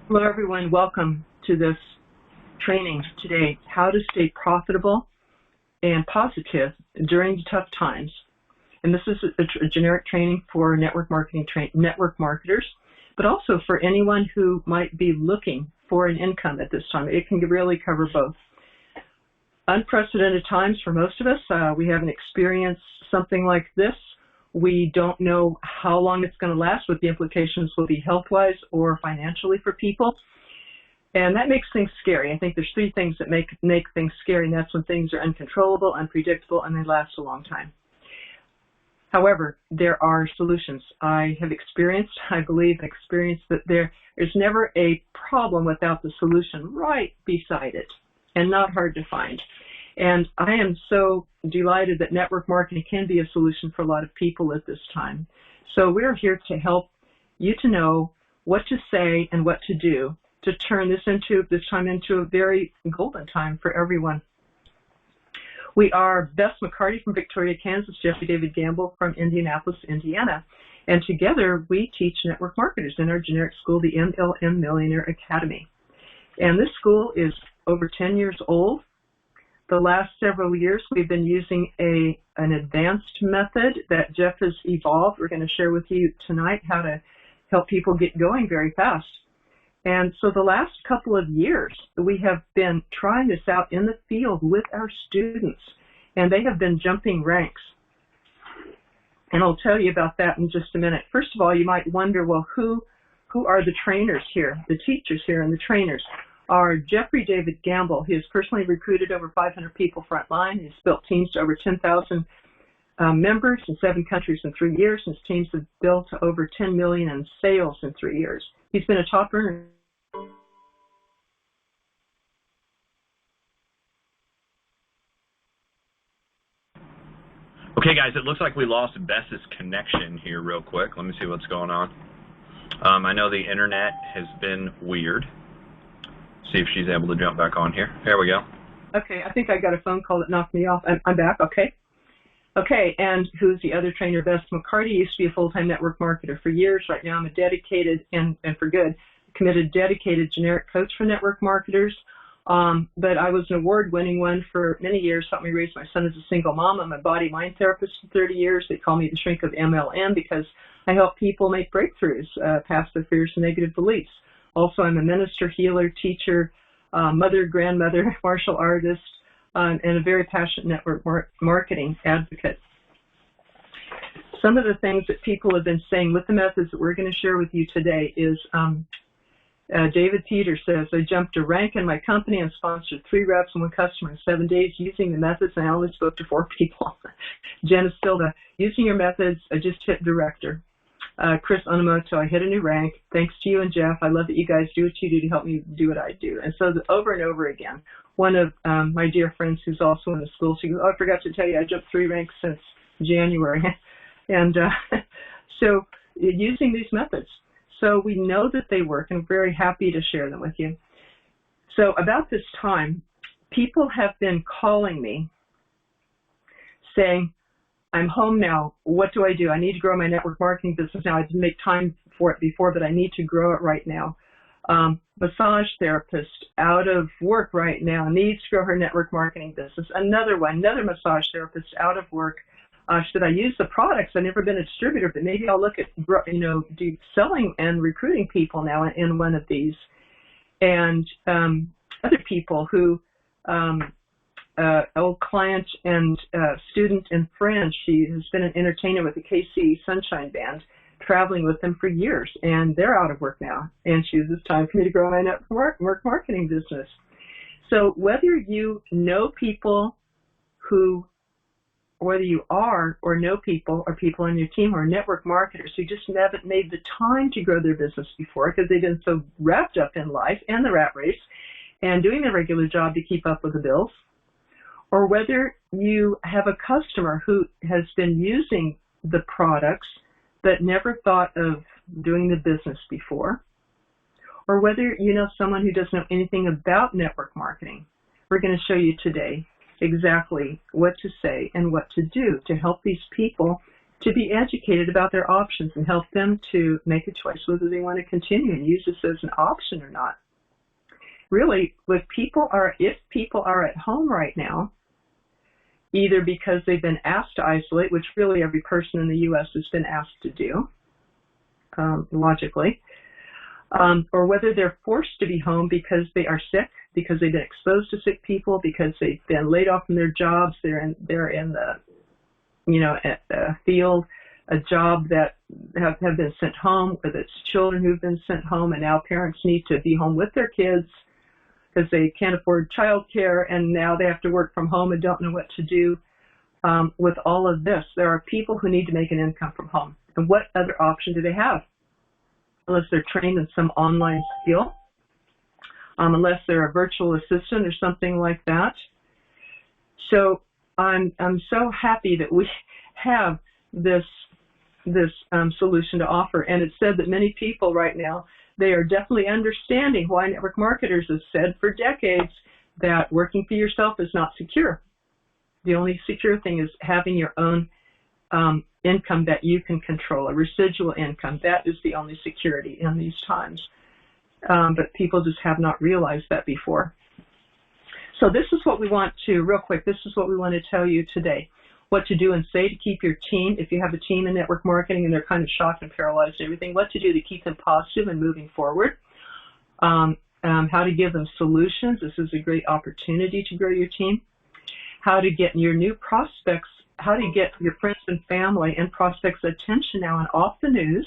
Hello, everyone. Welcome to this training today, how to stay profitable and positive during tough times. And this is a generic training for network marketers, but also for anyone who might be looking for an income at this time. It can really cover both. Unprecedented times for most of us. We haven't experienced something like this. We don't know how long it's going to last, what the implications will be health-wise or financially for people. And that makes things scary. I think there's three things that make things scary, and that's when things are uncontrollable, unpredictable, and they last a long time. However, there are solutions. I have experienced, I believe, that there's never a problem without the solution right beside it, and not hard to find. And I am so delighted that network marketing can be a solution for a lot of people at this time. So we're here to help you to know what to say and what to do to turn this time into a very golden time for everyone. We are Beth McCarty from Victoria, Kansas, Jeffrey David Gamble from Indianapolis, Indiana. And together we teach network marketers in our generic school, the MLM Millionaire Academy. And this school is over 10 years old. The last several years, we've been using an advanced method that Jeff has evolved. We're going to share with you tonight how to help people get going very fast. And so the last couple of years, we have been trying this out in the field with our students, and they have been jumping ranks. And I'll tell you about that in just a minute. First of all, you might wonder, well, who are the trainers here, the teachers here, and the trainers? Are Jeffrey David Gamble. He has personally recruited over 500 people frontline. He's built teams to over 10,000 members in 7 countries in 3 years. His teams have built to over 10 million in sales in 3 years. He's been a top earner. Okay, guys, it looks like we lost Beth's connection here real quick. Let me see what's going on. I know the internet has been weird. See if she's able to jump back on here. There we go. Okay, I think I got a phone call that knocked me off. I'm back, okay. Okay, and who's the other trainer? Beth McCarty used to be a full-time network marketer for years. Right now I'm a dedicated, and for good, committed, dedicated generic coach for network marketers. But I was an award-winning one for many years, helped me raise my son as a single mom. I'm a body-mind therapist for 30 years. They call me the shrink of MLM because I help people make breakthroughs past their fears and negative beliefs. Also, I'm a minister, healer, teacher, mother, grandmother, martial artist, and a very passionate network marketing advocate. Some of the things that people have been saying with the methods that we're going to share with you today is David Peters says, I jumped a rank in my company and sponsored 3 reps and 1 customer in 7 days using the methods, and I only spoke to 4 people. Jenna Silva, using your methods, I just hit director. Chris Onomoto, I hit a new rank. Thanks to you and Jeff. I love that you guys do what you do to help me do what I do. And so over and over again, one of my dear friends who's also in the school, she goes, oh, I forgot to tell you, I jumped 3 ranks since January. And so using these methods. So we know that they work, and I'm very happy to share them with you. So about this time, people have been calling me saying, I'm home now. What do I do? I need to grow my network marketing business now. I didn't make time for it before, but I need to grow it right now. Massage therapist out of work right now needs to grow her network marketing business. Another massage therapist out of work. Should I use the products? I've never been a distributor, but maybe I'll look at, do selling and recruiting people now in one of these. And other people who, old client and student and friend. She has been an entertainer with the KC Sunshine Band, traveling with them for years, and they're out of work now. And she says, it's time for me to grow my network marketing business. So whether you know people whether you are or know people or people on your team or network marketers who just haven't made the time to grow their business before because they've been so wrapped up in life and the rat race and doing their regular job to keep up with the bills, or whether you have a customer who has been using the products but never thought of doing the business before, or whether you know someone who doesn't know anything about network marketing. We're going to show you today exactly what to say and what to do to help these people to be educated about their options and help them to make a choice whether they want to continue and use this as an option or not. Really, if people are at home right now, either because they've been asked to isolate, which really every person in the U.S. has been asked to do, logically, or whether they're forced to be home because they are sick, because they've been exposed to sick people, because they've been laid off from their jobs, they're in the at the field, a job that have been sent home, whether it's children who've been sent home, and now parents need to be home with their kids because they can't afford child care, and now they have to work from home and don't know what to do. With all of this, there are people who need to make an income from home. And what other option do they have? Unless they're trained in some online skill, unless they're a virtual assistant or something like that. So I'm so happy that we have this solution to offer. And it's said that many people right now, they are definitely understanding why network marketers have said for decades that working for yourself is not secure. The only secure thing is having your own income that you can control, a residual income. That is the only security in these times. But people just have not realized that before. So this is what we want to, real quick, this is what we want to tell you today. What to do and say to keep your team, if you have a team in network marketing and they're kind of shocked and paralyzed and everything, what to do to keep them positive and moving forward. How to give them solutions. This is a great opportunity to grow your team. How to get your new prospects, how to get your friends and family and prospects' attention now and off the news.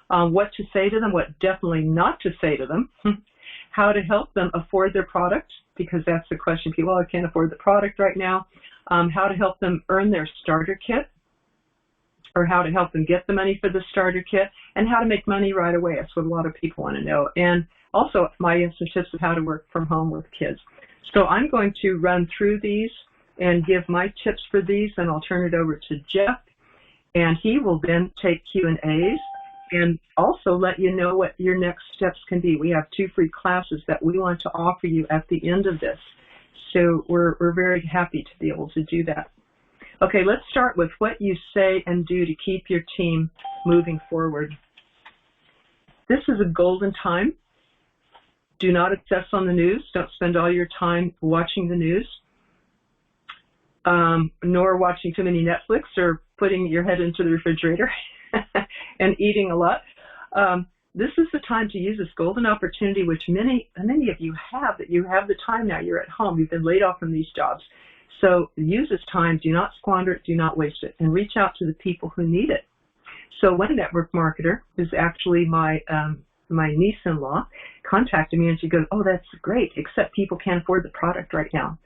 What to say to them, what definitely not to say to them. How to help them afford their product, because that's the question. People, I can't afford the product right now. How to help them earn their starter kit, or how to help them get the money for the starter kit, and how to make money right away. That's what a lot of people want to know. And also my some tips of how to work from home with kids. So I'm going to run through these and give my tips for these, and I'll turn it over to Jeff, and he will then take Q&As and also let you know what your next steps can be. We have 2 free classes that we want to offer you at the end of this. So we're very happy to be able to do that. Okay, let's start with what you say and do to keep your team moving forward. This is a golden time. Do not obsess on the news. Don't spend all your time watching the news, nor watching too many Netflix or putting your head into the refrigerator and eating a lot. This is the time to use this golden opportunity, which many of you have, that you have the time now. You're at home. You've been laid off from these jobs. So use this time. Do not squander it. Do not waste it. And reach out to the people who need it. So one network marketer is actually my niece-in-law, contacted me, and she goes, "Oh, that's great, except people can't afford the product right now."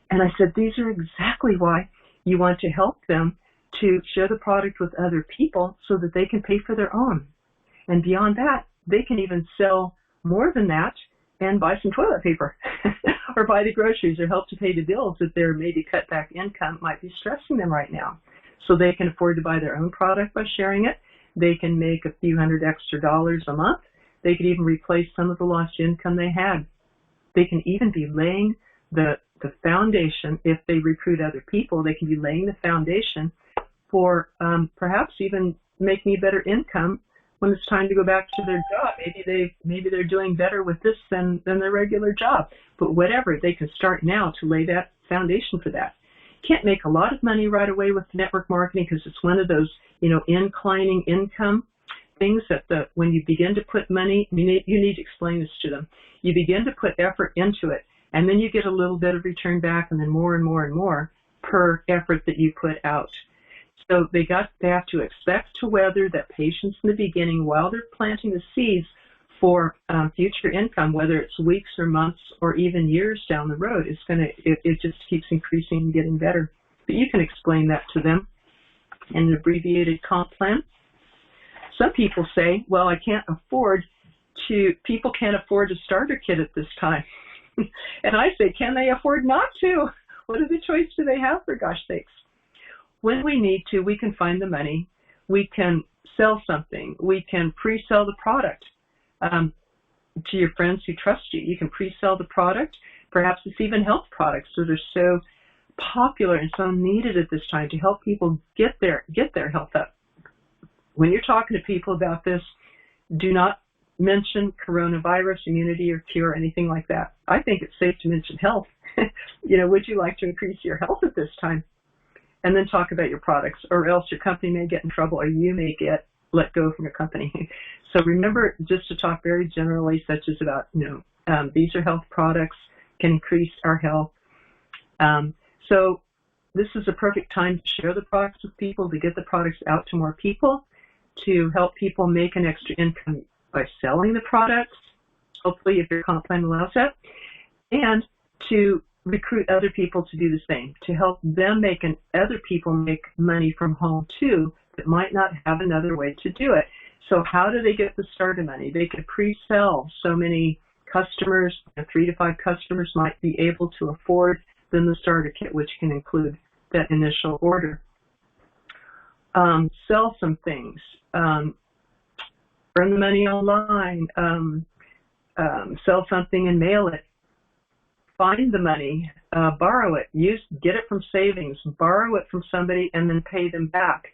And I said, these are exactly why you want to help them to share the product with other people so that they can pay for their own. And beyond that, they can even sell more than that and buy some toilet paper or buy the groceries or help to pay the bills that their maybe cut back income might be stressing them right now. So they can afford to buy their own product by sharing it. They can make a few $100 extra a month. They could even replace some of the lost income they had. They can even be laying the foundation. If they recruit other people, they can be laying the foundation for perhaps even making a better income when it's time to go back to their job. Maybe they're doing better with this than their regular job. But whatever, they can start now to lay that foundation for that. Can't make a lot of money right away with network marketing because it's one of those, inclining income things that when you begin to put money, you need to explain this to them. You begin to put effort into it, and then you get a little bit of return back, and then more and more and more per effort that you put out. So they have to expect to weather that patience in the beginning while they're planting the seeds for future income, whether it's weeks or months or even years down the road. It just keeps increasing and getting better. But you can explain that to them in an abbreviated comp plan. Some people say, well, people can't afford a starter kit at this time. And I say, can they afford not to? What other choice do they have, for gosh sakes? When we need to, we can find the money. We can sell something. We can pre-sell the product to your friends who trust you. You can pre-sell the product. Perhaps it's even health products that are so popular and so needed at this time to help people get their health up. When you're talking to people about this, do not mention coronavirus, immunity, or cure, anything like that. I think it's safe to mention health. Would you like to increase your health at this time? And then talk about your products, or else your company may get in trouble, or you may get let go from your company. So remember just to talk very generally, such as about, these are health products, can increase our health. So this is a perfect time to share the products with people, to get the products out to more people, to help people make an extra income by selling the products, hopefully if your comp plan allows that, and to recruit other people to do the same, to help them other people make money from home too that might not have another way to do it. So how do they get the starter money? They could pre-sell so many customers, 3 to 5 customers might be able to afford then the starter kit, which can include that initial order. Sell some things, earn the money online, sell something and mail it, find the money, borrow it, get it from savings, borrow it from somebody, and then pay them back.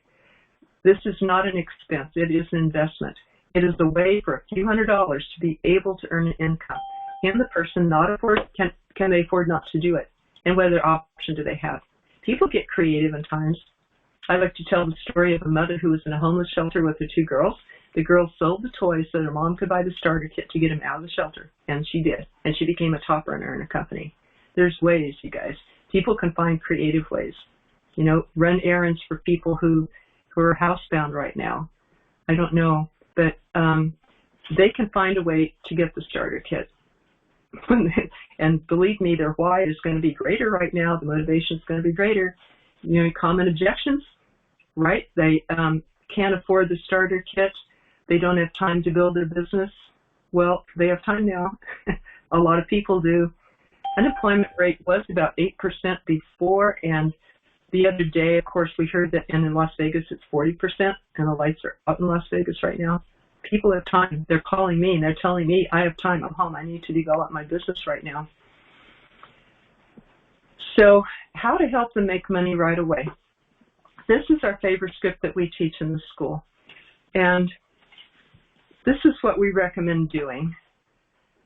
This is not an expense. It is an investment. It is a way for a few $100s to be able to earn an income. Can the person not afford? Can they afford not to do it? And what other option do they have? People get creative in times. I like to tell the story of a mother who was in a homeless shelter with her 2 girls. The girls sold the toys so their mom could buy the starter kit to get them out of the shelter, and she did. And she became a top earner in her company. There's ways, you guys. People can find creative ways. Run errands for people who are housebound right now. I don't know, but they can find a way to get the starter kit. And believe me, their why is going to be greater right now. The motivation is going to be greater. Common objections, right? They can't afford the starter kit. They don't have time to build their business. Well, they have time now. A lot of people do. Unemployment rate was about 8% before, and the other day, of course, we heard that in Las Vegas it's 40%, and the lights are out in Las Vegas right now. People have time. They're calling me, and they're telling me, I have time. I'm home. I need to develop my business right now. So how to help them make money right away. This is our favorite script that we teach in the school. And this is what we recommend doing.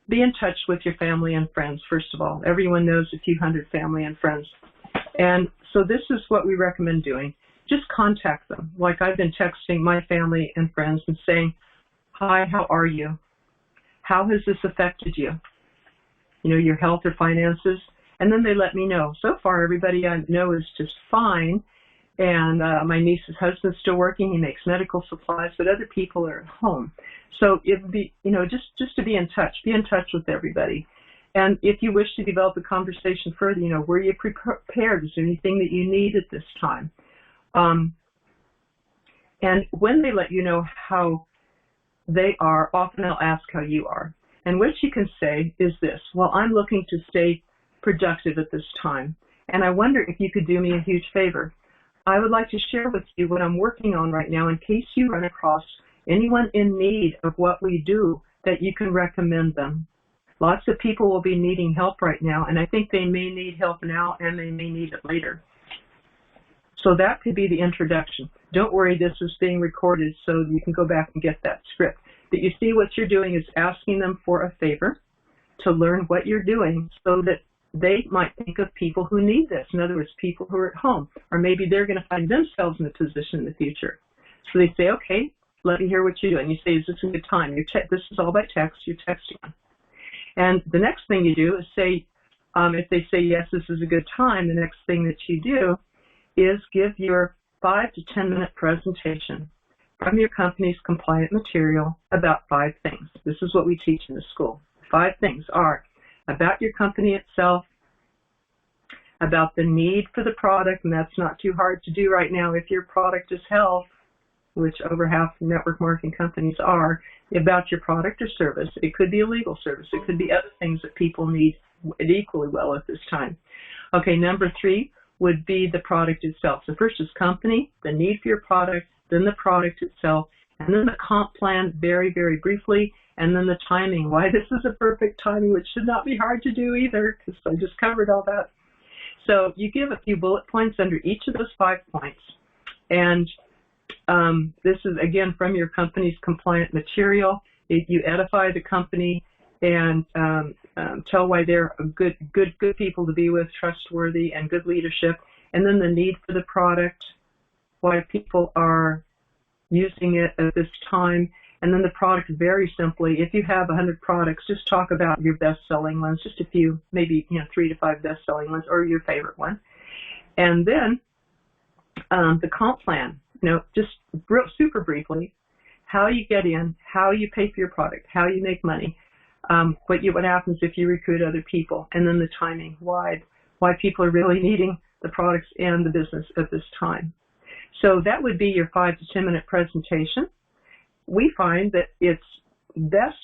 Be in touch with your family and friends, first of all. Everyone knows a few hundred family and friends. And so this is what we recommend doing. Just contact them. Like I've been texting my family and friends and saying, hi, how are you? How has this affected you? Your health or finances? And then they let me know. So far, everybody I know is just fine. And my niece's husband's still working. He makes medical supplies, but other people are at home. So it would be, just to be in touch with everybody. And if you wish to develop a conversation further, were you prepared? Is there anything that you need at this time? And when they let you know how they are, often I'll ask how you are. And what you can say is this: well, I'm looking to stay productive at this time, and I wonder if you could do me a huge favor. I would like to share with you what I'm working on right now in case you run across anyone in need of what we do that you can recommend them. Lots of people will be needing help right now, and I think they may need help now and they may need it later. So that could be the introduction. Don't worry, this is being recorded so you can go back and get that script. But you see, what you're doing is asking them for a favor to learn what you're doing so that they might think of people who need this. In other words, people who are at home, or maybe they're going to find themselves in a position in the future. So they say, okay, let me hear what you're doing. You say, is this a good time? This is all by text. You're texting them. And the next thing you do is say, if they say, yes, this is a good time, the next thing that you do is give your 5 to 10 minute presentation from your company's compliant material about 5 things. This is what we teach in the school. 5 things are about your company itself, about the need for the product, and that's not too hard to do right now if your product is health, which over half of network marketing companies are, about your product or service. It could be a legal service. It could be other things that people need equally well at this time. Okay, number 3 would be the product itself. So first is company, the need for your product, then the product itself, and then the comp plan very, very briefly, and then the timing, why this is a perfect timing, which should not be hard to do either, because I just covered all that. So you give a few bullet points under each of those 5 points. And this is, again, from your company's compliant material. You edify the company and tell why they're good people to be with, trustworthy, and good leadership. And then the need for the product, why people are using it at this time. And then the product, very simply, if you have 100 products, just talk about your best-selling ones, just a few, maybe 3 to 5 best-selling ones, or your favorite one. And then the comp plan, just super briefly, how you get in, how you pay for your product, how you make money, what happens if you recruit other people, and then the timing, why people are really needing the products and the business at this time. So that would be your 5 to 10 minute presentation. We find that it's best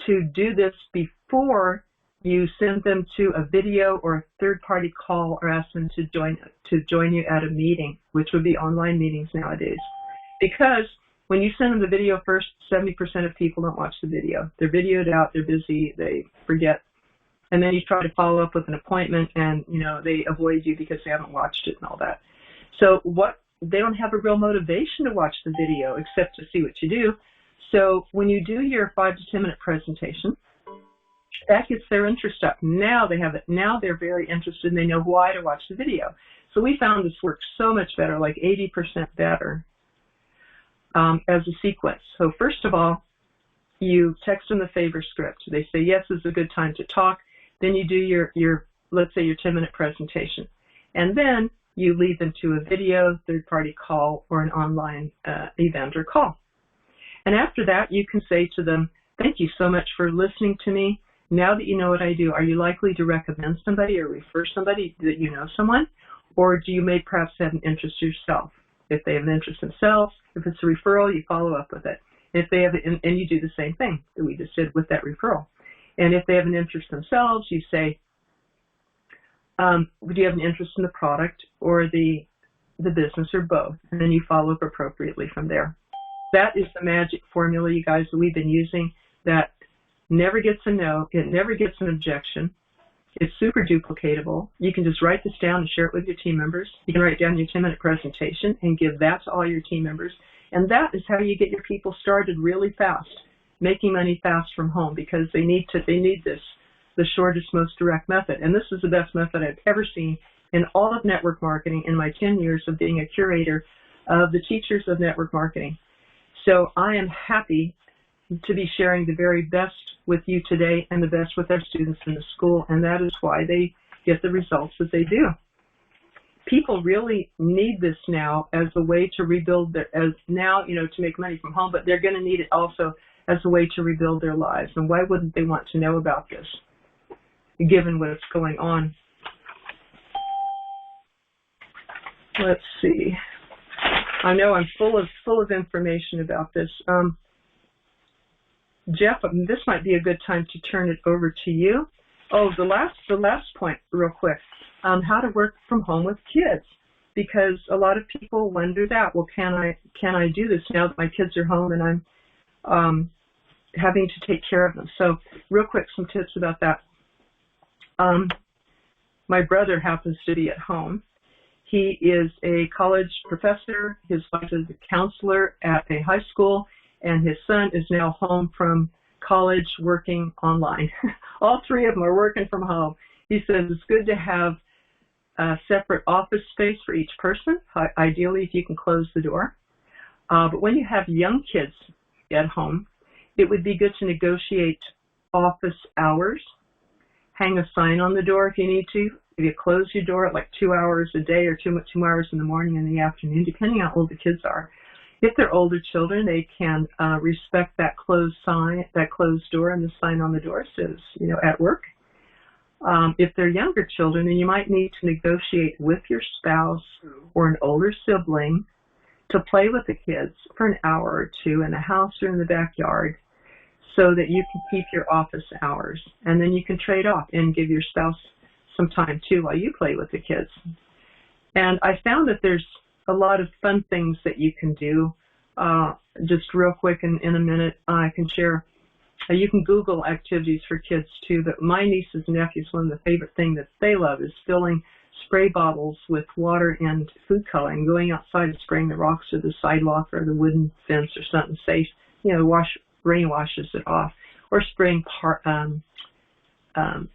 to do this before you send them to a video or a third-party call or ask them to join you at a meeting, which would be online meetings nowadays. Because when you send them the video first, 70% of people don't watch the video. They're videoed out, they're busy, they forget. And then you try to follow up with an appointment and, they avoid you because they haven't watched it and all that. So they don't have a real motivation to watch the video except to see what you do. So when you do your 5 to 10 minute presentation, that gets their interest up. Now they have it. Now they're very interested and they know why to watch the video. So we found this works so much better, like 80% better as a sequence. So first of all, you text them the favor script. They say, yes, this is a good time to talk. Then you do your let's say your 10-minute presentation. And then you lead them to a video, third-party call, or an online event or call. And after that, you can say to them, thank you so much for listening to me. Now that you know what I do, are you likely to recommend somebody or refer somebody that you know someone? Or do you may perhaps have an interest yourself? If they have an interest themselves, if it's a referral, you follow up with it. If they have, and you do the same thing that we just did with that referral. And if they have an interest themselves, you say, do you have an interest in the product or the business or both? And then you follow up appropriately from there. That is the magic formula, you guys, that we've been using that never gets a no, it never gets an objection. It's super duplicatable. You can just write this down and share it with your team members. You can write down your 10-minute presentation and give that to all your team members. And that is how you get your people started really fast, making money fast from home, because they need this, the shortest, most direct method. And this is the best method I've ever seen in all of network marketing in my 10 years of being a curator of the teachers of network marketing. So I am happy to be sharing the very best with you today and the best with our students in the school, and that is why they get the results that they do. People really need this now as a way to rebuild to make money from home, but they're going to need it also as a way to rebuild their lives. And why wouldn't they want to know about this, given what's going on? Let's see. I know I'm full of information about this. Jeff, this might be a good time to turn it over to you. Oh, the last point, real quick, how to work from home with kids, because a lot of people wonder that. Well, can I do this now that my kids are home and I'm having to take care of them? So, real quick, some tips about that. My brother happens to be at home. He is a college professor. His wife is a counselor at a high school, and his son is now home from college working online. All three of them are working from home. He says it's good to have a separate office space for each person, ideally if you can close the door. But when you have young kids at home, it would be good to negotiate office hours. Hang a sign on the door if you need to. If you close your door at like 2 hours a day or 2 hours in the morning and the afternoon, depending on how old the kids are. If they're older children, they can respect that closed door, and the sign on the door says, at work. If they're younger children, then you might need to negotiate with your spouse or an older sibling to play with the kids for an hour or two in the house or in the backyard, so that you can keep your office hours. And then you can trade off and give your spouse some time too while you play with the kids. And I found that there's a lot of fun things that you can do. Just real quick, in a minute, I can share. You can Google activities for kids too, but my nieces and nephews, one of the favorite things that they love is filling spray bottles with water and food coloring, going outside and spraying the rocks or the sidewalk or the wooden fence or something safe, rain washes it off. Or spraying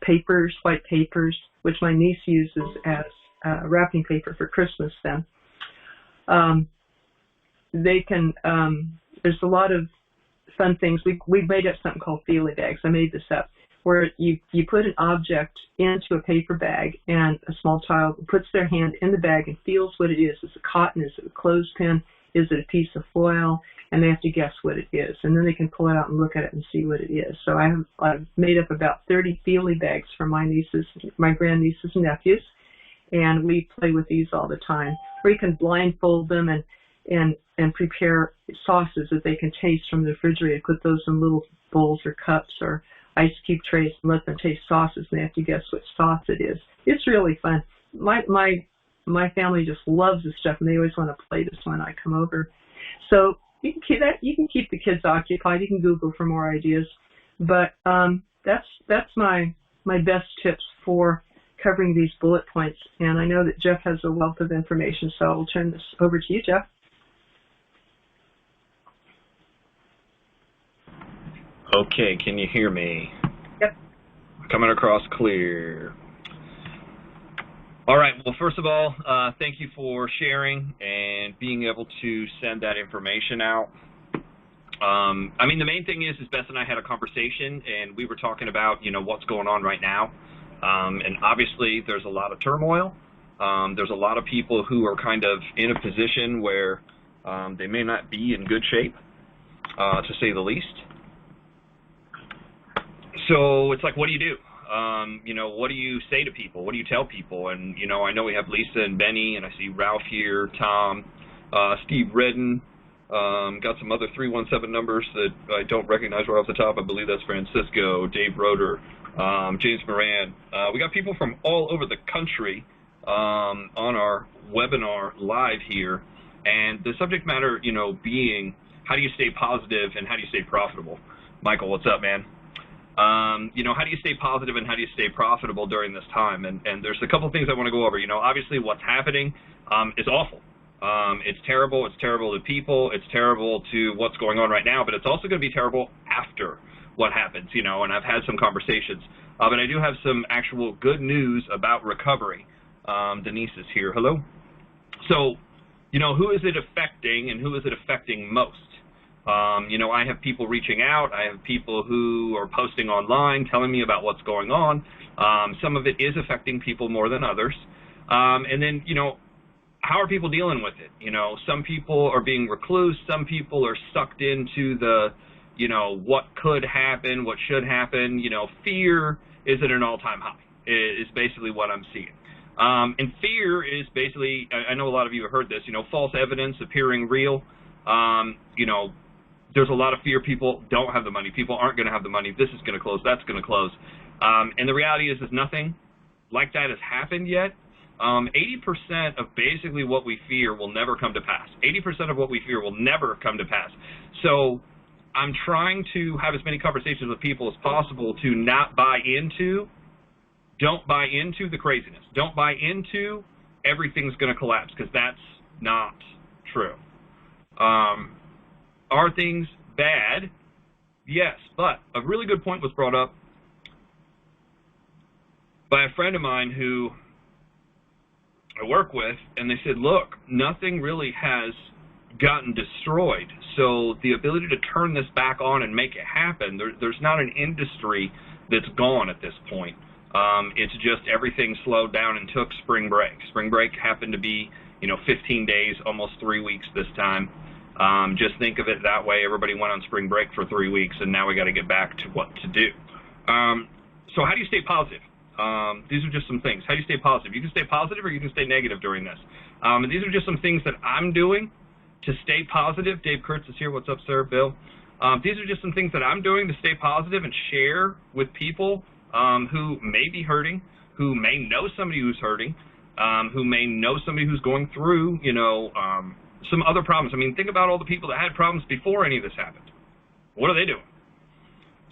papers, white papers, which my niece uses as wrapping paper for Christmas then. They can, there's a lot of fun things. We've made up something called feely bags. I made this up, where you put an object into a paper bag, and a small child puts their hand in the bag and feels what it is. Is it cotton? Is it a clothespin? Is it a piece of foil? And they have to guess what it is. And then they can pull it out and look at it and see what it is. So I've made up about 30 feely bags for my nieces, my grandnieces and nephews, and we play with these all the time. Or you can blindfold them and prepare sauces that they can taste from the refrigerator. Put those in little bowls or cups or ice cube trays and let them taste sauces, and they have to guess what sauce it is. It's really fun. My family just loves this stuff, and they always want to play this when I come over. So you can keep the kids occupied. You can Google for more ideas, but that's my best tips for covering these bullet points. And I know that Jeff has a wealth of information, so I'll turn this over to you, Jeff. Okay, can you hear me? Yep. Coming across clear. All right, well, first of all, thank you for sharing and being able to send that information out. I mean, the main thing is Beth and I had a conversation, and we were talking about, what's going on right now. And obviously, there's a lot of turmoil. There's a lot of people who are kind of in a position where they may not be in good shape, to say the least. So it's like, what do you do? What do you say to people? What do you tell people? And, I know we have Lisa and Benny, and I see Ralph here, Tom, Steve Redden, got some other 317 numbers that I don't recognize right off the top. I believe that's Francisco, Dave Roeder, James Moran. We got people from all over the country on our webinar live here. And the subject matter, being how do you stay positive and how do you stay profitable? Michael, what's up, man? How do you stay positive and how do you stay profitable during this time? And there's a couple of things I want to go over. Obviously what's happening is awful. It's terrible. It's terrible to people. It's terrible to what's going on right now, but it's also going to be terrible after what happens, and I've had some conversations. But I do have some actual good news about recovery. Denise is here. Hello. So, who is it affecting and who is it affecting most? I have people reaching out. I have people who are posting online telling me about what's going on. Some of it is affecting people more than others. And then, how are people dealing with it? Some people are being recluse. Some people are sucked into the, what could happen, what should happen. Fear is at an all-time high is basically what I'm seeing. And fear is basically, I know a lot of you have heard this, false evidence appearing real. There's a lot of fear. People don't have the money. People aren't going to have the money. This is going to close. That's going to close. And the reality is nothing like that has happened yet. 80% of basically what we fear will never come to pass. 80% of what we fear will never come to pass. So I'm trying to have as many conversations with people as possible to not buy into, don't buy into the craziness. Don't buy into everything's going to collapse, because that's not true. Are things bad? Yes, but a really good point was brought up by a friend of mine who I work with, and they said, look, nothing really has gotten destroyed, so the ability to turn this back on and make it happen, there's not an industry that's gone at this point. It's just everything slowed down and took spring break. Spring break happened to be, 15 days, almost 3 weeks this time. Just think of it that way. Everybody went on spring break for 3 weeks, and now we got to get back to what to do. So how do you stay positive? These are just some things. How do you stay positive? You can stay positive or you can stay negative during this. And these are just some things that I'm doing to stay positive. Dave Kurtz is here. What's up, sir? Bill. These are just some things that I'm doing to stay positive and share with people who may be hurting, who may know somebody who's hurting, who may know somebody who's going through, some other problems. I mean, think about all the people that had problems before any of this happened. What are they doing?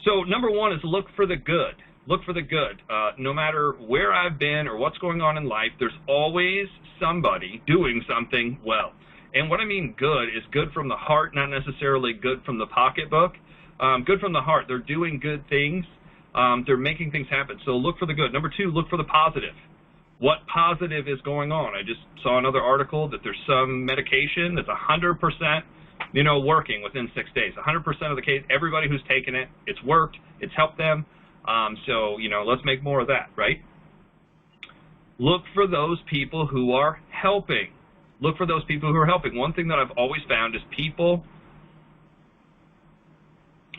So number one is look for the good. Look for the good. No matter where I've been or what's going on in life, there's always somebody doing something well. And what I mean good is good from the heart, not necessarily good from the pocketbook. Good from the heart. They're doing good things. They're making things happen. So look for the good. Number two, look for the positive. What positive is going on? I just saw another article that there's some medication that's 100%, working within 6 days. 100% of the case, everybody who's taken it, it's worked, it's helped them. So let's make more of that, right? Look for those people who are helping. Look for those people who are helping. One thing that I've always found is people,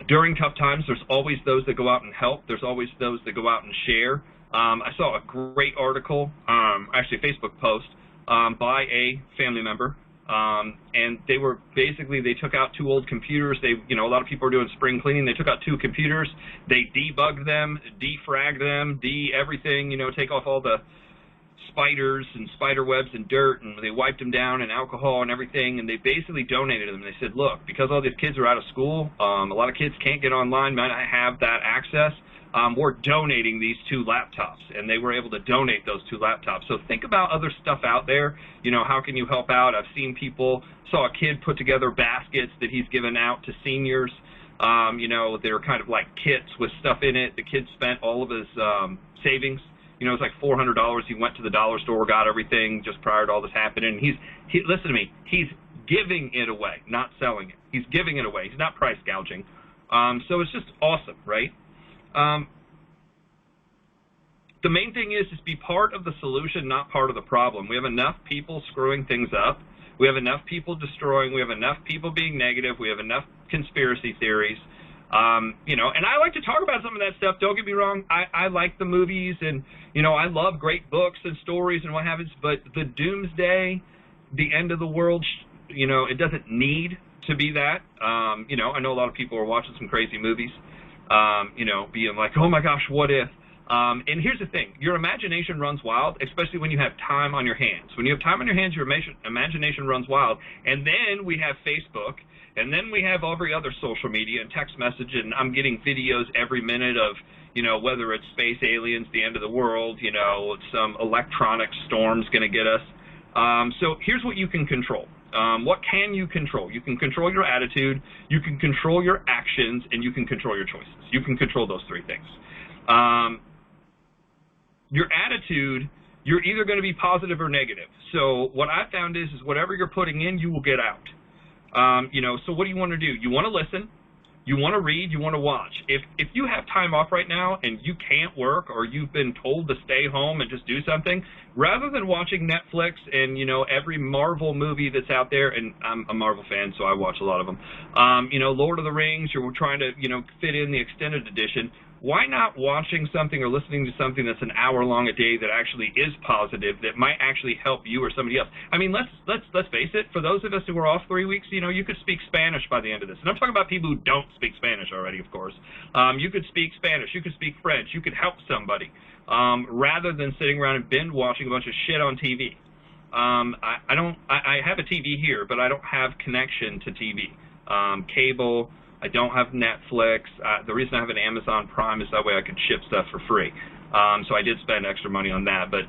during tough times, there's always those that go out and help. There's always those that go out and share. I saw a great article, actually a Facebook post, by a family member, and they took out 2 old computers. A lot of people are doing spring cleaning. They took out 2 computers. They debugged them, defragged them, everything, take off all the spiders and spider webs and dirt, and they wiped them down in alcohol and everything, and they basically donated them. They said, look, because all these kids are out of school, a lot of kids can't get online, might not have that access, we're donating these 2 laptops, and they were able to donate those 2 laptops. So think about other stuff out there. How can you help out? I've seen saw a kid put together baskets that he's given out to seniors. They're kind of like kits with stuff in it. The kid spent all of his savings. It's like $400. He went to the dollar store, got everything just prior to all this happening. Listen to me, he's giving it away, not selling it. He's giving it away. He's not price gouging. So it's just awesome, right? The main thing is be part of the solution, not part of the problem. We have enough people screwing things up. We have enough people destroying. We have enough people being negative. We have enough conspiracy theories. And I like to talk about some of that stuff. Don't get me wrong. I like the movies, and, I love great books and stories and what happens, but the doomsday, the end of the world, it doesn't need to be that. I know a lot of people are watching some crazy movies, being like, oh my gosh, what if? And here's the thing. Your imagination runs wild, especially when you have time on your hands. When you have time on your hands, your imagination runs wild. And then we have Facebook, and then we have every other social media and text message, and I'm getting videos every minute of, whether it's space aliens, the end of the world, some electronic storm's going to get us. So here's what you can control. What can you control? You can control your attitude, you can control your actions, and you can control your choices. You can control those 3 things. Your attitude, you're either going to be positive or negative. So what I found is whatever you're putting in, you will get out. So what do you want to do? You want to listen, you want to read, you want to watch. If you have time off right now and you can't work, or you've been told to stay home and just do something, rather than watching Netflix and, every Marvel movie that's out there, and I'm a Marvel fan, so I watch a lot of them, Lord of the Rings, you're trying to, fit in the extended edition. Why not watching something or listening to something that's an hour long a day that actually is positive, that might actually help you or somebody else? I mean, let's face it. For those of us who are off 3 weeks, you could speak Spanish by the end of this. And I'm talking about people who don't speak Spanish already, of course. You could speak Spanish. You could speak French. You could help somebody rather than sitting around and binge watching a bunch of shit on TV. I have a TV here, but I don't have connection to TV. Cable. I don't have Netflix. The reason I have an Amazon Prime is that way I can ship stuff for free. So I did spend extra money on that. But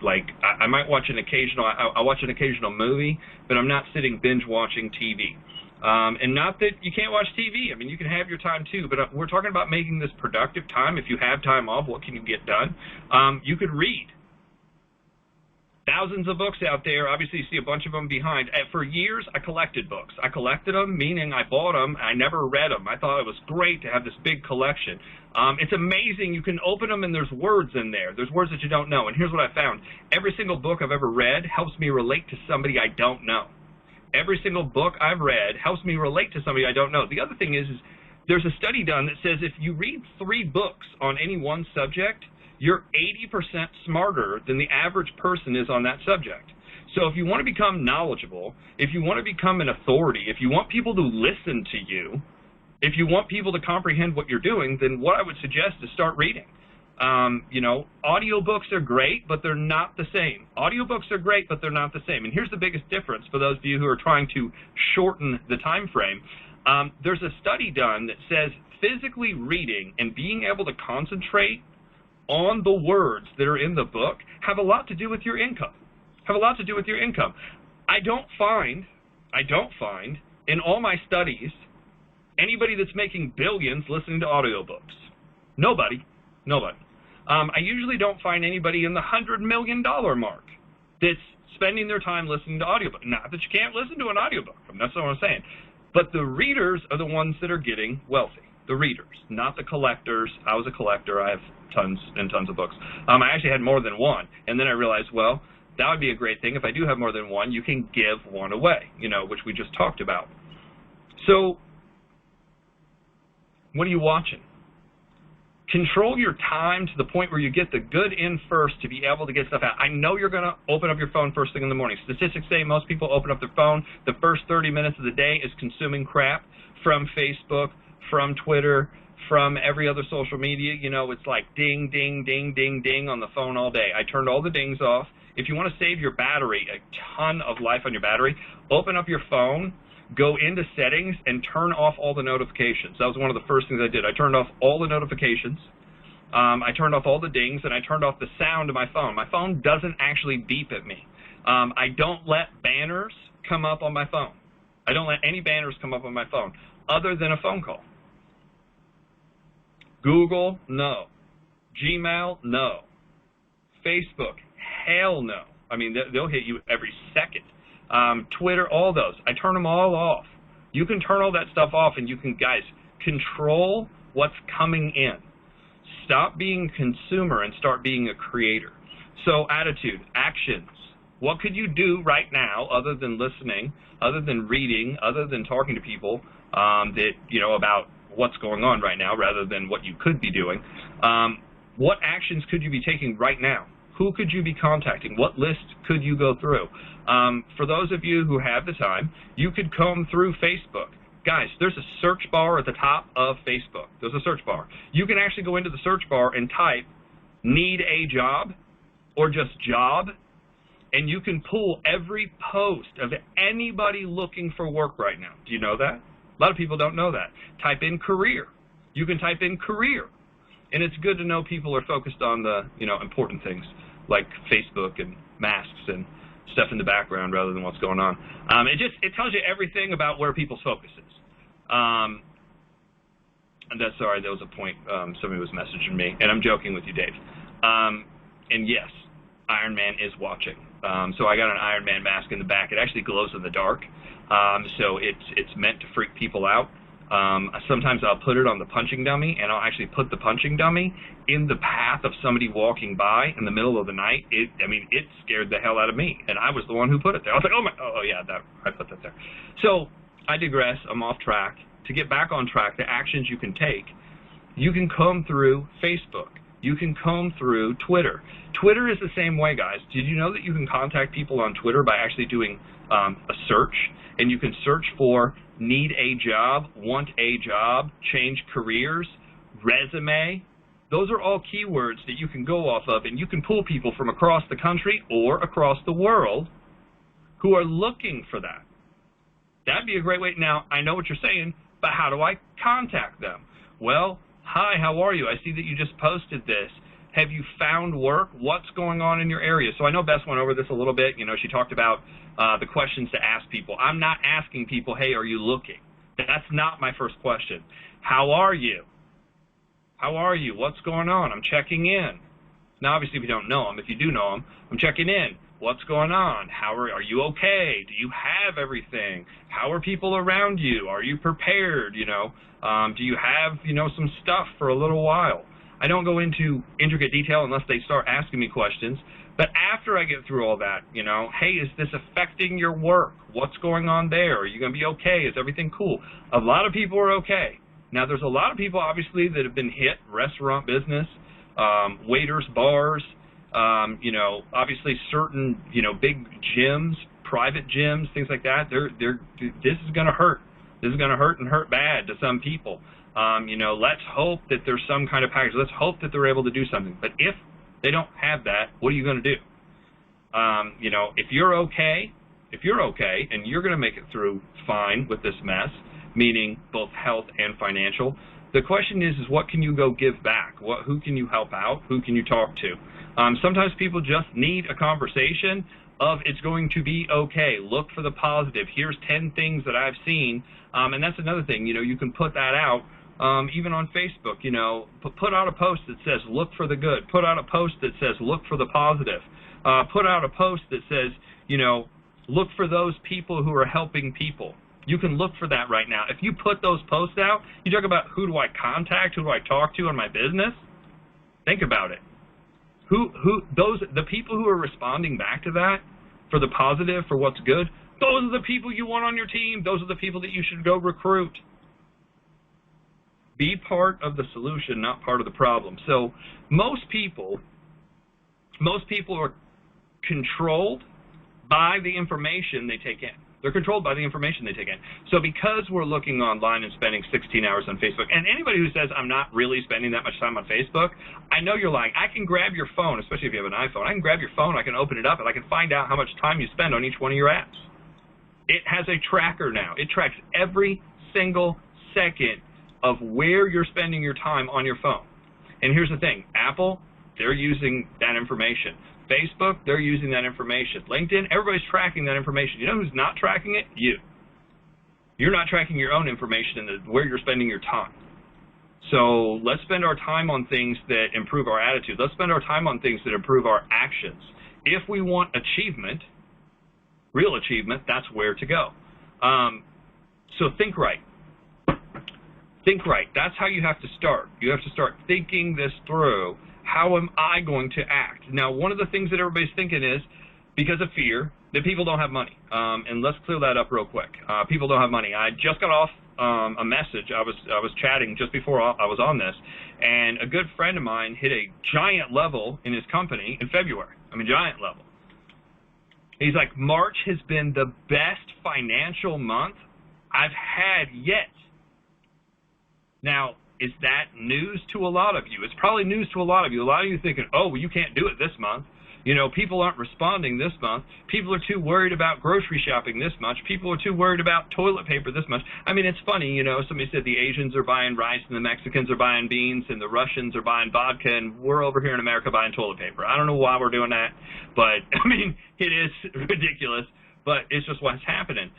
I might watch I'll watch an occasional movie, but I'm not sitting binge watching TV. And not that you can't watch TV. I mean, you can have your time too. But we're talking about making this productive time. If you have time off, what can you get done? You could read. Thousands of books out there. Obviously, you see a bunch of them behind. For years, I collected books. I collected them, meaning I bought them. I never read them. I thought it was great to have this big collection. It's amazing. You can open them, and there's words in there. There's words that you don't know. And here's what I found. Every single book I've ever read helps me relate to somebody I don't know. Every single book I've read helps me relate to somebody I don't know. The other thing is there's a study done that says if you read 3 books on any one subject, you're 80% smarter than the average person is on that subject. So if you want to become knowledgeable, if you want to become an authority, if you want people to listen to you, if you want people to comprehend what you're doing, then what I would suggest is start reading. Audiobooks are great, but they're not the same. Audiobooks are great, but they're not the same. And here's the biggest difference for those of you who are trying to shorten the time frame. There's a study done that says physically reading and being able to concentrate on the words that are in the book have a lot to do with your income. Have a lot to do with your income. I don't find in all my studies anybody that's making billions listening to audiobooks. Nobody. I usually don't find anybody in the $100 million mark that's spending their time listening to audiobooks. Not that you can't listen to an audiobook. That's not what I'm saying. But the readers are the ones that are getting wealthy. The readers, not the collectors. I was a collector. I have tons and tons of books. I actually had more than one. And then I realized, well, that would be a great thing. If I do have more than one, you can give one away, which we just talked about. So what are you watching? Control your time to the point where you get the good in first to be able to get stuff out. I know you're going to open up your phone first thing in the morning. Statistics say most people open up their phone. The first 30 minutes of the day is consuming crap from Facebook, from Twitter, from every other social media. It's like ding, ding, ding, ding, ding on the phone all day. I turned all the dings off. If you want to save your battery, a ton of life on your battery, open up your phone, go into settings, and turn off all the notifications. That was one of the first things I did. I turned off all the notifications. I turned off all the dings, and I turned off the sound of my phone. My phone doesn't actually beep at me. I don't let banners come up on my phone. I don't let any banners come up on my phone other than a phone call. Google, no. Gmail, no. Facebook, hell no. I mean, they'll hit you every second. Twitter, all those. I turn them all off. You can turn all that stuff off, and you can, guys, control what's coming in. Stop being a consumer and start being a creator. So attitude, actions. What could you do right now other than listening, other than reading, other than talking to people about what's going on right now rather than what you could be doing? What actions could you be taking right now? Who could you be contacting? What list could you go through? For those of you who have the time, you could comb through Facebook. Guys, there's a search bar at the top of Facebook. There's a search bar. You can actually go into the search bar and type need a job or just job, and you can pull every post of anybody looking for work right now. Do you know that? A lot of people don't know that. Type in career. You can type in career. And it's good to know people are focused on the, important things like Facebook and masks and stuff in the background rather than what's going on. It tells you everything about where people's focus is. And sorry, there was a point somebody was messaging me, and I'm joking with you, Dave. And yes, Iron Man is watching. So I got an Iron Man mask in the back. It actually glows in the dark. So it's meant to freak people out. Sometimes I'll put it on the punching dummy, and I'll actually put the punching dummy in the path of somebody walking by in the middle of the night. It scared the hell out of me, and I was the one who put it there. I was like, oh yeah, I put that there. So I digress. I'm off track. To get back on track, the actions you can take, you can comb through Facebook. You can comb through Twitter. Twitter is the same way, guys. Did you know that you can contact people on Twitter by actually doing a search? And you can search for need a job, want a job, change careers, resume. Those are all keywords that you can go off of, and you can pull people from across the country or across the world who are looking for that. That'd be a great way. Now, I know what you're saying, but how do I contact them? Well, hi, how are you? I see that you just posted this. Have you found work? What's going on in your area? So I know Bess went over this a little bit. She talked about the questions to ask people. I'm not asking people, hey, are you looking? That's not my first question. How are you? How are you? What's going on? I'm checking in. Now, obviously, if you don't know them, if you do know them, I'm checking in. What's going on? Are you okay? Do you have everything? How are people around you? Are you prepared? Do you have, some stuff for a little while? I don't go into intricate detail unless they start asking me questions. But after I get through all that, hey, is this affecting your work? What's going on there? Are you going to be okay? Is everything cool? A lot of people are okay. Now, there's a lot of people, obviously, that have been hit, restaurant business, waiters, bars, obviously certain, big gyms, private gyms, things like that. This is going to hurt. This is going to hurt and hurt bad to some people. Let's hope that there's some kind of package. Let's hope that they're able to do something. But if they don't have that, what are you going to do? If you're okay and you're going to make it through fine with this mess, meaning both health and financial, The question is what can you go give back? Who can you help out? Who can you talk to? Sometimes people just need a conversation of it's going to be okay. Look for the positive. Here's 10 things that I've seen. And that's another thing, you can put that out even on Facebook, put out a post that says look for the good. Put out a post that says look for the positive. Put out a post that says, look for those people who are helping people. You can look for that right now. If you put those posts out, you talk about who do I contact, who do I talk to in my business? Think about it. The people who are responding back to that for the positive, for what's good, those are the people you want on your team. Those are the people that you should go recruit. Be part of the solution, not part of the problem. So most people are controlled by the information they take in. They're controlled by the information they take in. So because we're looking online and spending 16 hours on Facebook, and anybody who says I'm not really spending that much time on Facebook, I know you're lying. I can grab your phone, especially if you have an iPhone. I can grab your phone, I can open it up, and I can find out how much time you spend on each one of your apps. It has a tracker now. It tracks every single second of where you're spending your time on your phone. And here's the thing. Apple, they're using that information. Facebook, they're using that information. LinkedIn, everybody's tracking that information. You know who's not tracking it? You. You're not tracking your own information and where you're spending your time. So let's spend our time on things that improve our attitude. Let's spend our time on things that improve our actions. If we want achievement, real achievement, that's where to go. So think right. Think right. That's how you have to start. You have to start thinking this through. How am I going to act? Now, one of the things that everybody's thinking is, because of fear, that people don't have money. And let's clear that up real quick. People don't have money. I just got off a message. I was chatting just before I was on this, and a good friend of mine hit a giant level in his company in February. I mean, giant level. He's like, March has been the best financial month I've had yet. Now, is that news to a lot of you? It's probably news to a lot of you. A lot of you thinking, oh, well, you can't do it this month. People aren't responding this month. People are too worried about grocery shopping this much. People are too worried about toilet paper this much. I mean, it's funny, somebody said the Asians are buying rice and the Mexicans are buying beans and the Russians are buying vodka and we're over here in America buying toilet paper. I don't know why we're doing that, but, I mean, it is ridiculous, but it's just what's happening.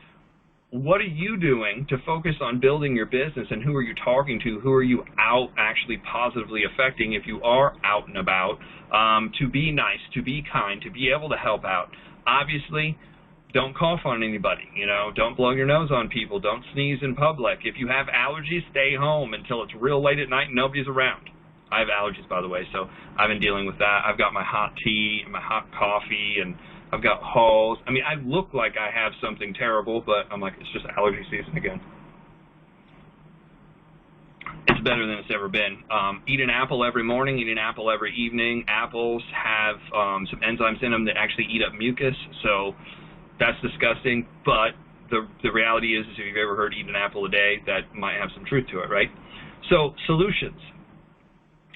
What are you doing to focus on building your business, and who are you talking to? Who are you out actually positively affecting if you are out and about, to be nice, to be kind, to be able to help out? Obviously, don't cough on anybody. Don't blow your nose on people. Don't sneeze in public. If you have allergies, stay home until it's real late at night and nobody's around. I have allergies, by the way, so I've been dealing with that. I've got my hot tea and my hot coffee, and I've got halls. I mean, I look like I have something terrible, but I'm like, it's just allergy season again. It's better than it's ever been. Eat an apple every morning, eat an apple every evening. Apples have some enzymes in them that actually eat up mucus, so that's disgusting. But the reality is if you've ever heard eat an apple a day, that might have some truth to it, right? So solutions.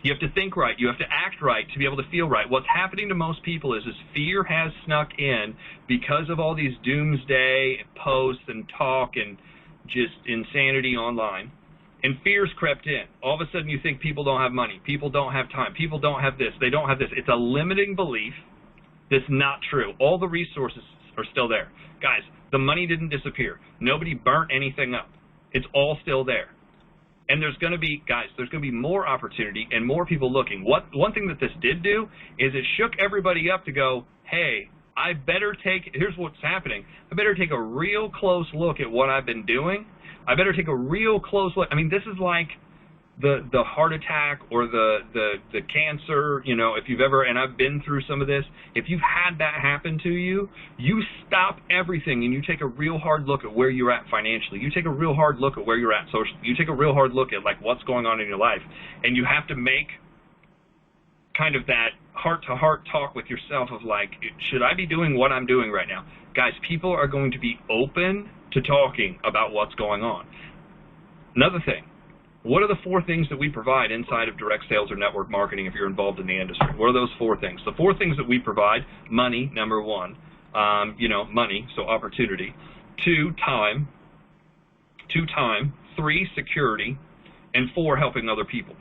You have to think right. You have to act right to be able to feel right. What's happening to most people is fear has snuck in because of all these doomsday posts and talk and just insanity online. And fear's crept in. All of a sudden you think people don't have money. People don't have time. People don't have this. They don't have this. It's a limiting belief that's not true. All the resources are still there. Guys, the money didn't disappear. Nobody burnt anything up. It's all still there. And there's going to be, guys, there's going to be more opportunity and more people looking. One thing that this did do is it shook everybody up to go, hey, here's what's happening. I better take a real close look at what I've been doing. I better take a real close look. I mean, this is like the heart attack or the cancer, if you've ever, and I've been through some of this, if you've had that happen to you, you stop everything and you take a real hard look at where you're at financially. You take a real hard look at where you're at socially. You take a real hard look at like what's going on in your life, and you have to make kind of that heart-to-heart talk with yourself of like, should I be doing what I'm doing right now? Guys, people are going to be open to talking about what's going on. Another thing. What are the 4 things that we provide inside of direct sales or network marketing if you're involved in the industry? What are those 4 things? The 4 things that we provide: money, number 1, money, so opportunity. 2, time. 3, security. and 4, helping other people.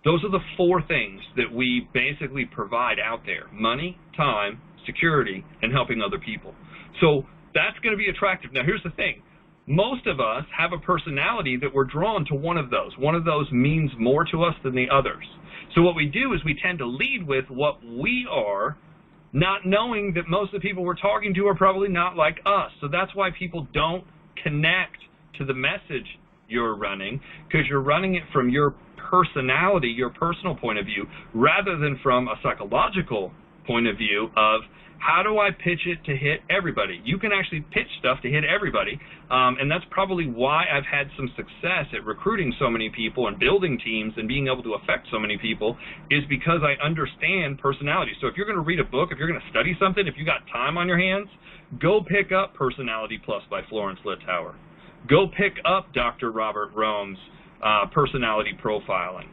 Those are the 4 things that we basically provide out there: money, time, security, and helping other people. So that's going to be attractive. Now, here's the thing. Most of us have a personality that we're drawn to one of those. One of those means more to us than the others. So what we do is we tend to lead with what we are, not knowing that most of the people we're talking to are probably not like us. So that's why people don't connect to the message you're running, because you're running it from your personality, your personal point of view, rather than from a psychological point of view of how do I pitch it to hit everybody. You can actually pitch stuff to hit everybody, and that's probably why I've had some success at recruiting so many people and building teams and being able to affect so many people, is because I understand personality. So if you're going to read a book, if you're going to study something, if you got time on your hands, go pick up Personality Plus by Florence Littauer. Go pick up Dr. Robert Rome's personality profiling.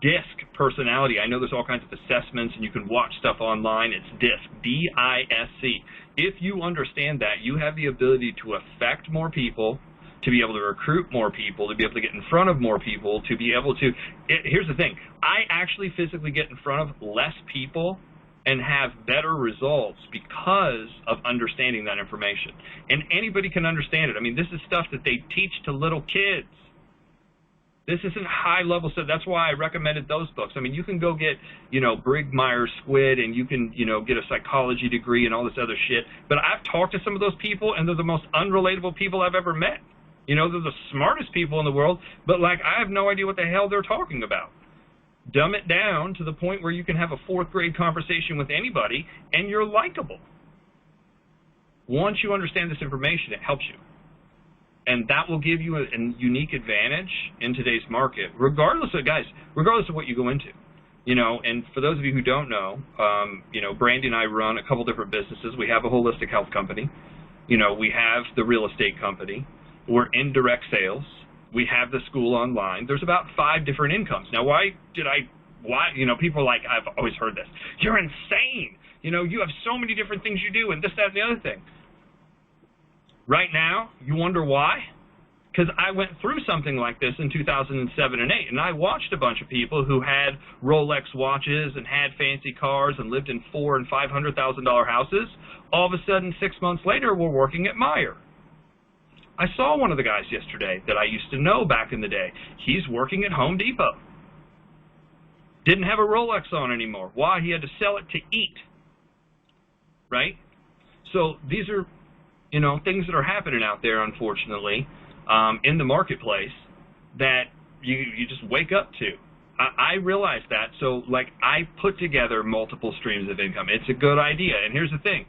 DISC personality. I know there's all kinds of assessments and you can watch stuff online. It's DISC, D-I-S-C. If you understand that, you have the ability to affect more people, to be able to recruit more people, to be able to get in front of more people, to be able to... Here's the thing. I actually physically get in front of less people and have better results because of understanding that information. And anybody can understand it. I mean, this is stuff that they teach to little kids. This isn't high-level stuff. That's why I recommended those books. I mean, you can go get, Brigmeyer's Squid, and you can, get a psychology degree and all this other shit. But I've talked to some of those people, and they're the most unrelatable people I've ever met. They're the smartest people in the world, but, I have no idea what the hell they're talking about. Dumb it down to the point where you can have a 4th-grade conversation with anybody, and you're likable. Once you understand this information, it helps you. And that will give you a unique advantage in today's market, regardless of what you go into. And for those of you who don't know, Brandy and I run a couple different businesses. We have a holistic health company. We have the real estate company. We're in direct sales. We have the school online. There's about 5 different incomes. Now, people are like, I've always heard this. You're insane. You have so many different things you do and this, that, and the other thing. Right now, you wonder why? Because I went through something like this in 2007 and 8, and I watched a bunch of people who had Rolex watches and had fancy cars and lived in $400,000 and $500,000 houses. All of a sudden, 6 months later, we're working at Meijer. I saw one of the guys yesterday that I used to know back in the day. He's working at Home Depot. Didn't have a Rolex on anymore. Why? He had to sell it to eat. Right? So these are, things that are happening out there, unfortunately, in the marketplace that you just wake up to. I realize that. So, I put together multiple streams of income. It's a good idea. And here's the thing.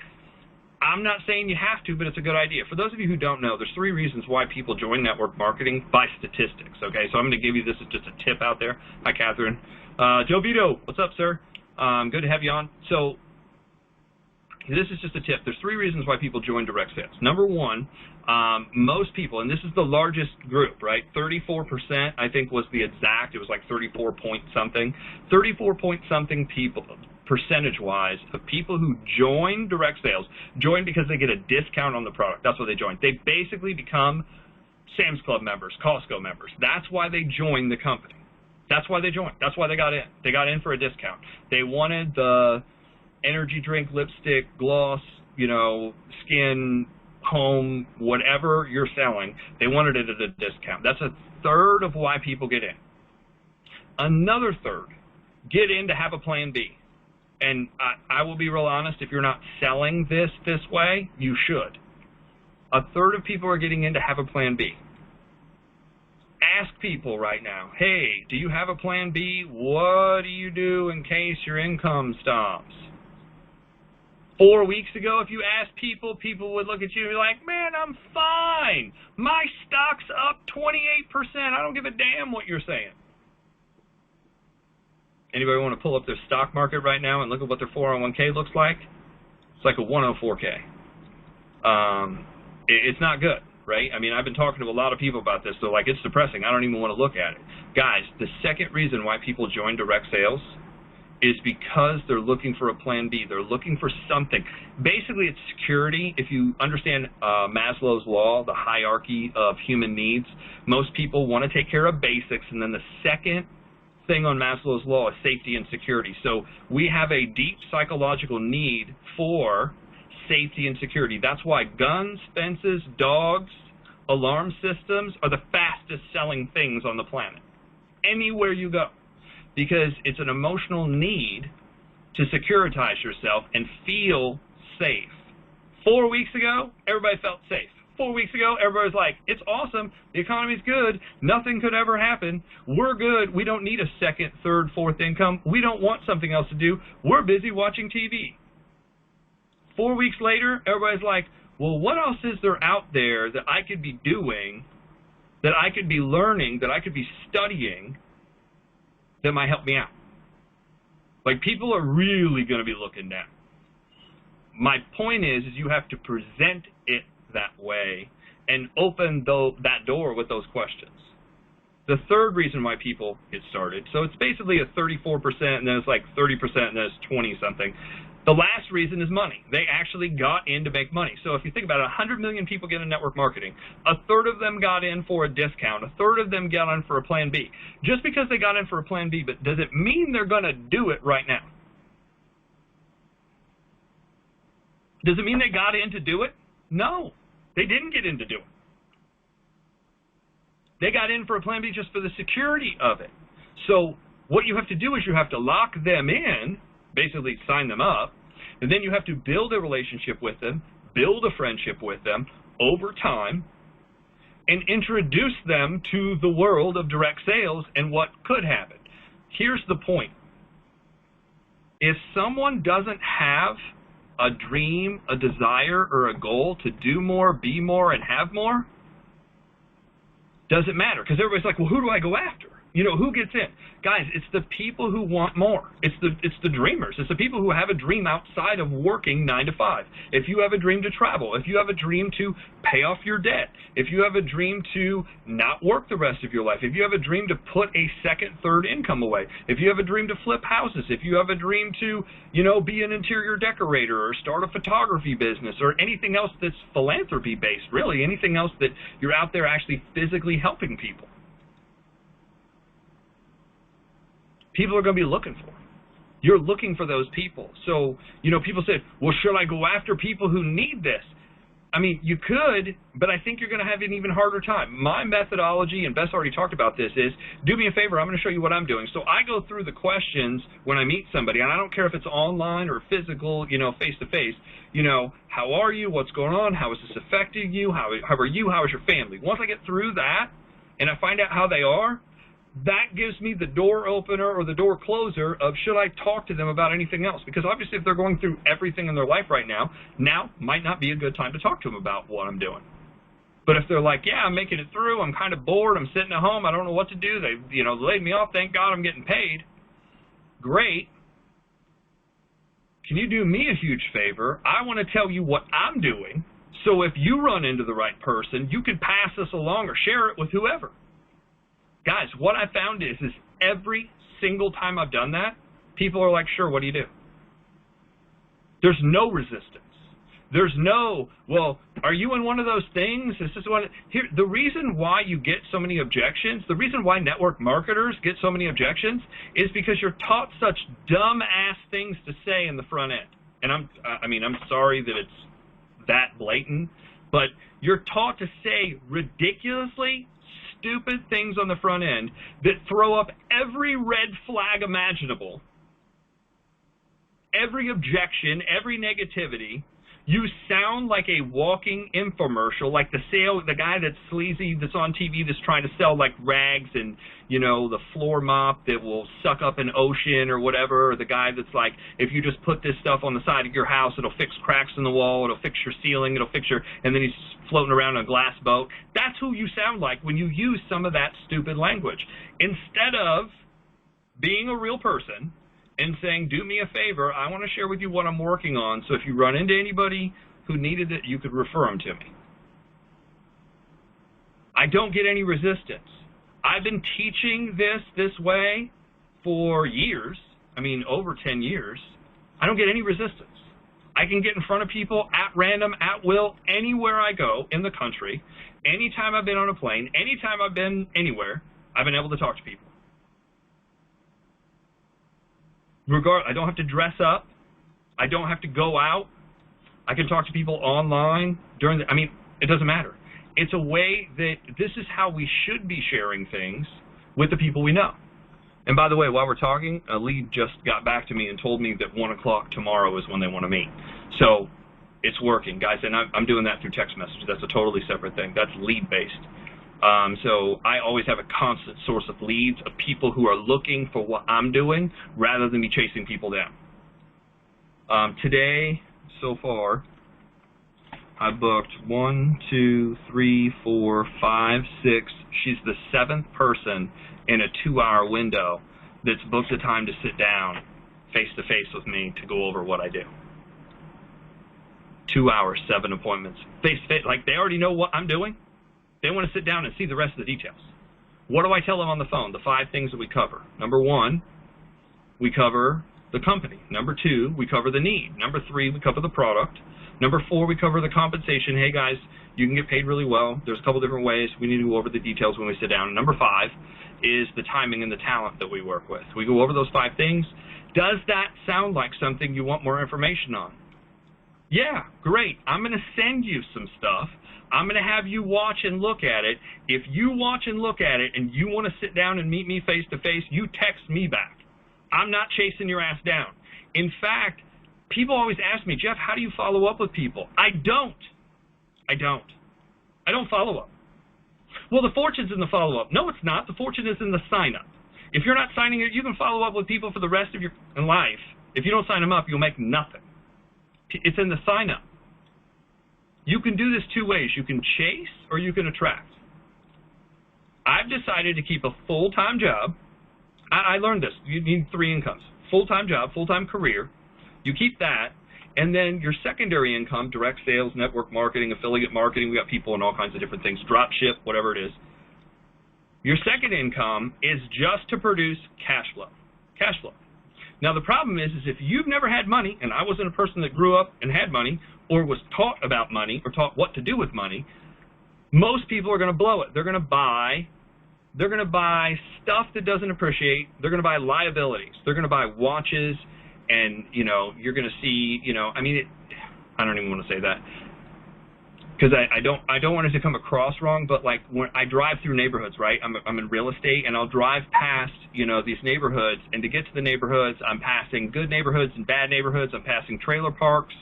I'm not saying you have to, but it's a good idea. For those of you who don't know, there's 3 reasons why people join network marketing by statistics, okay? So I'm going to give you this as just a tip out there. Hi, Catherine. Joe Vito, what's up, sir? Good to have you on. So this is just a tip. There's 3 reasons why people join direct sales. Number 1, most people, and this is the largest group, right? 34%, I think, was the exact. It was like 34 point something. 34 point something people, percentage-wise, of people who join direct sales, join because they get a discount on the product. That's why they join. They basically become Sam's Club members, Costco members. That's why they join the company. That's why they joined. That's why they got in. They got in for a discount. They wanted the energy drink, lipstick, gloss, skin, home, whatever you're selling. They wanted it at a discount. That's a third of why people get in. Another third get in to have a plan B. And I will be real honest, if you're not selling this way, you should. A third of people are getting in to have a plan B. Ask people right now, hey, do you have a plan B? What do you do in case your income stops? 4 weeks ago, if you asked people, people would look at you and be like, man, I'm fine. My stock's up 28%. I don't give a damn what you're saying. Anybody want to pull up their stock market right now and look at what their 401k looks like? It's like a 104k. It's not good, right? I mean, I've been talking to a lot of people about this, so it's depressing. I don't even want to look at it. Guys, the second reason why people join direct sales is because they're looking for a plan B. They're looking for something. Basically, it's security. If you understand Maslow's law, the hierarchy of human needs, most people want to take care of basics, and then the second thing on Maslow's law is safety and security. So we have a deep psychological need for safety and security. That's why guns, fences, dogs, alarm systems are the fastest selling things on the planet, anywhere you go, because it's an emotional need to securitize yourself and feel safe. 4 weeks ago, everybody felt safe. 4 weeks ago, everybody was like, it's awesome, the economy's good, nothing could ever happen, we're good, we don't need a second, third, fourth income, we don't want something else to do, we're busy watching TV. 4 weeks later, everybody's like, well, what else is there out there that I could be doing, that I could be learning, that I could be studying, that might help me out? Like, people are really going to be looking down. My point is you have to present it that way and open that door with those questions. The third reason why people get started, so it's basically a 34%, and then it's like 30%, and then it's 20-something. The last reason is money. They actually got in to make money. So if you think about it, 100 million people get in network marketing. A third of them got in for a discount. A third of them got in for a plan B. Just because they got in for a plan B, but does it mean they're going to do it right now? Does it mean they got in to do it? No, they didn't get in to do it. They got in for a plan B just for the security of it. So what you have to do is you have to lock them in, basically sign them up, and then you have to build a relationship with them, build a friendship with them over time, and introduce them to the world of direct sales and what could happen. Here's the point. If someone doesn't have a dream, a desire, or a goal to do more, be more, and have more, doesn't matter, because everybody's like, well, who do I go after? You know, who gets in? Guys, it's the people who want more. It's the dreamers. It's the people who have a dream outside of working 9 to 5. If you have a dream to travel, if you have a dream to pay off your debt, if you have a dream to not work the rest of your life, if you have a dream to put a second, third income away, if you have a dream to flip houses, if you have a dream to, you know, be an interior decorator or start a photography business or anything else that's philanthropy based, really, anything else that you're out there actually physically helping people. People are going to be looking for. You're looking for those people. So, you know, people say, well, should I go after people who need this? I mean, you could, but I think you're going to have an even harder time. My methodology, and Beth already talked about this, is do me a favor, I'm going to show you what I'm doing. So I go through the questions when I meet somebody, and I don't care if it's online or physical, you know, face-to-face. You know, how are you? What's going on? How is this affecting you? How are you? How is your family? Once I get through that and I find out how they are, that gives me the door opener or the door closer of should I talk to them about anything else? Because obviously if they're going through everything in their life right now might not be a good time to talk to them about what I'm doing. But if they're like, yeah, I'm making it through, I'm kind of bored, I'm sitting at home, I don't know what to do, they, you know, laid me off, thank God I'm getting paid. Great. Can you do me a huge favor? I want to tell you what I'm doing, so if you run into the right person, you can pass this along or share it with whoever. Guys, what I found is every single time I've done that, people are like, sure, what do you do? There's no resistance. There's no, well, are you in one of those things? Is this one? Here, the reason why you get so many objections, the reason why network marketers get so many objections is because you're taught such dumb-ass things to say in the front end. And I'm sorry that it's that blatant, but you're taught to say ridiculously stupid things on the front end that throw up every red flag imaginable, every objection, every negativity. You sound like a walking infomercial, like the guy that's sleazy that's on TV that's trying to sell like rags and, you know, the floor mop that will suck up an ocean or whatever, or the guy that's like, if you just put this stuff on the side of your house, it'll fix cracks in the wall, it'll fix your ceiling, it'll fix your, and then he's floating around on a glass boat. That's who you sound like when you use some of that stupid language. Instead of being a real person and saying, do me a favor, I want to share with you what I'm working on, so if you run into anybody who needed it, you could refer them to me. I don't get any resistance. I've been teaching this way for years. I mean, over 10 years, I don't get any resistance. I can get in front of people at random, at will, anywhere I go in the country. Anytime I've been on a plane, anytime I've been anywhere, I've been able to talk to people. I don't have to dress up. I don't have to go out. I can talk to people online it doesn't matter. It's a way that this is how we should be sharing things with the people we know. And by the way, while we're talking, a lead just got back to me and told me that 1 o'clock tomorrow is when they want to meet. So it's working, guys, and I'm doing that through text message. That's a totally separate thing. That's lead-based. So I always have a constant source of leads of people who are looking for what I'm doing rather than me chasing people down. Today, so far, I booked 1, 2, 3, 4, 5, 6. She's the 7th person in a 2-hour window that's booked a time to sit down face-to-face with me to go over what I do. 2 hours, 7 appointments, face-to-face. Like, they already know what I'm doing. They want to sit down and see the rest of the details. What do I tell them on the phone? The 5 things that we cover. Number 1, we cover the company. Number 2, we cover the need. Number 3, we cover the product. Number 4, we cover the compensation. Hey, guys, you can get paid really well. There's a couple different ways. We need to go over the details when we sit down. And number 5 is the timing and the talent that we work with. We go over those 5 things. Does that sound like something you want more information on? Yeah, great. I'm going to send you some stuff. I'm going to have you watch and look at it. If you watch and look at it and you want to sit down and meet me face-to-face, you text me back. I'm not chasing your ass down. In fact, people always ask me, Jeff, how do you follow up with people? I don't follow up. Well, the fortune's in the follow-up. No, it's not. The fortune is in the sign-up. If you're not signing it, you can follow up with people for the rest of your life. If you don't sign them up, you'll make nothing. It's in the sign-up. You can do this 2 ways. You can chase or you can attract. I've decided to keep a full-time job. I learned this. You need 3 incomes. Full-time job, full-time career. You keep that. And then your secondary income, direct sales, network marketing, affiliate marketing, we got people in all kinds of different things, drop ship, whatever it is. Your second income is just to produce cash flow. Cash flow. Now the problem is if you've never had money, and I wasn't a person that grew up and had money, or was taught about money, or taught what to do with money, most people are going to blow it. They're going to buy stuff that doesn't appreciate. They're going to buy liabilities. They're going to buy watches. And, you're going to see, I don't even want to say that because I don't want it to come across wrong, but like when I drive through neighborhoods, right? I'm in real estate and I'll drive past, these neighborhoods, and to get to the neighborhoods, I'm passing good neighborhoods and bad neighborhoods. I'm passing trailer parks.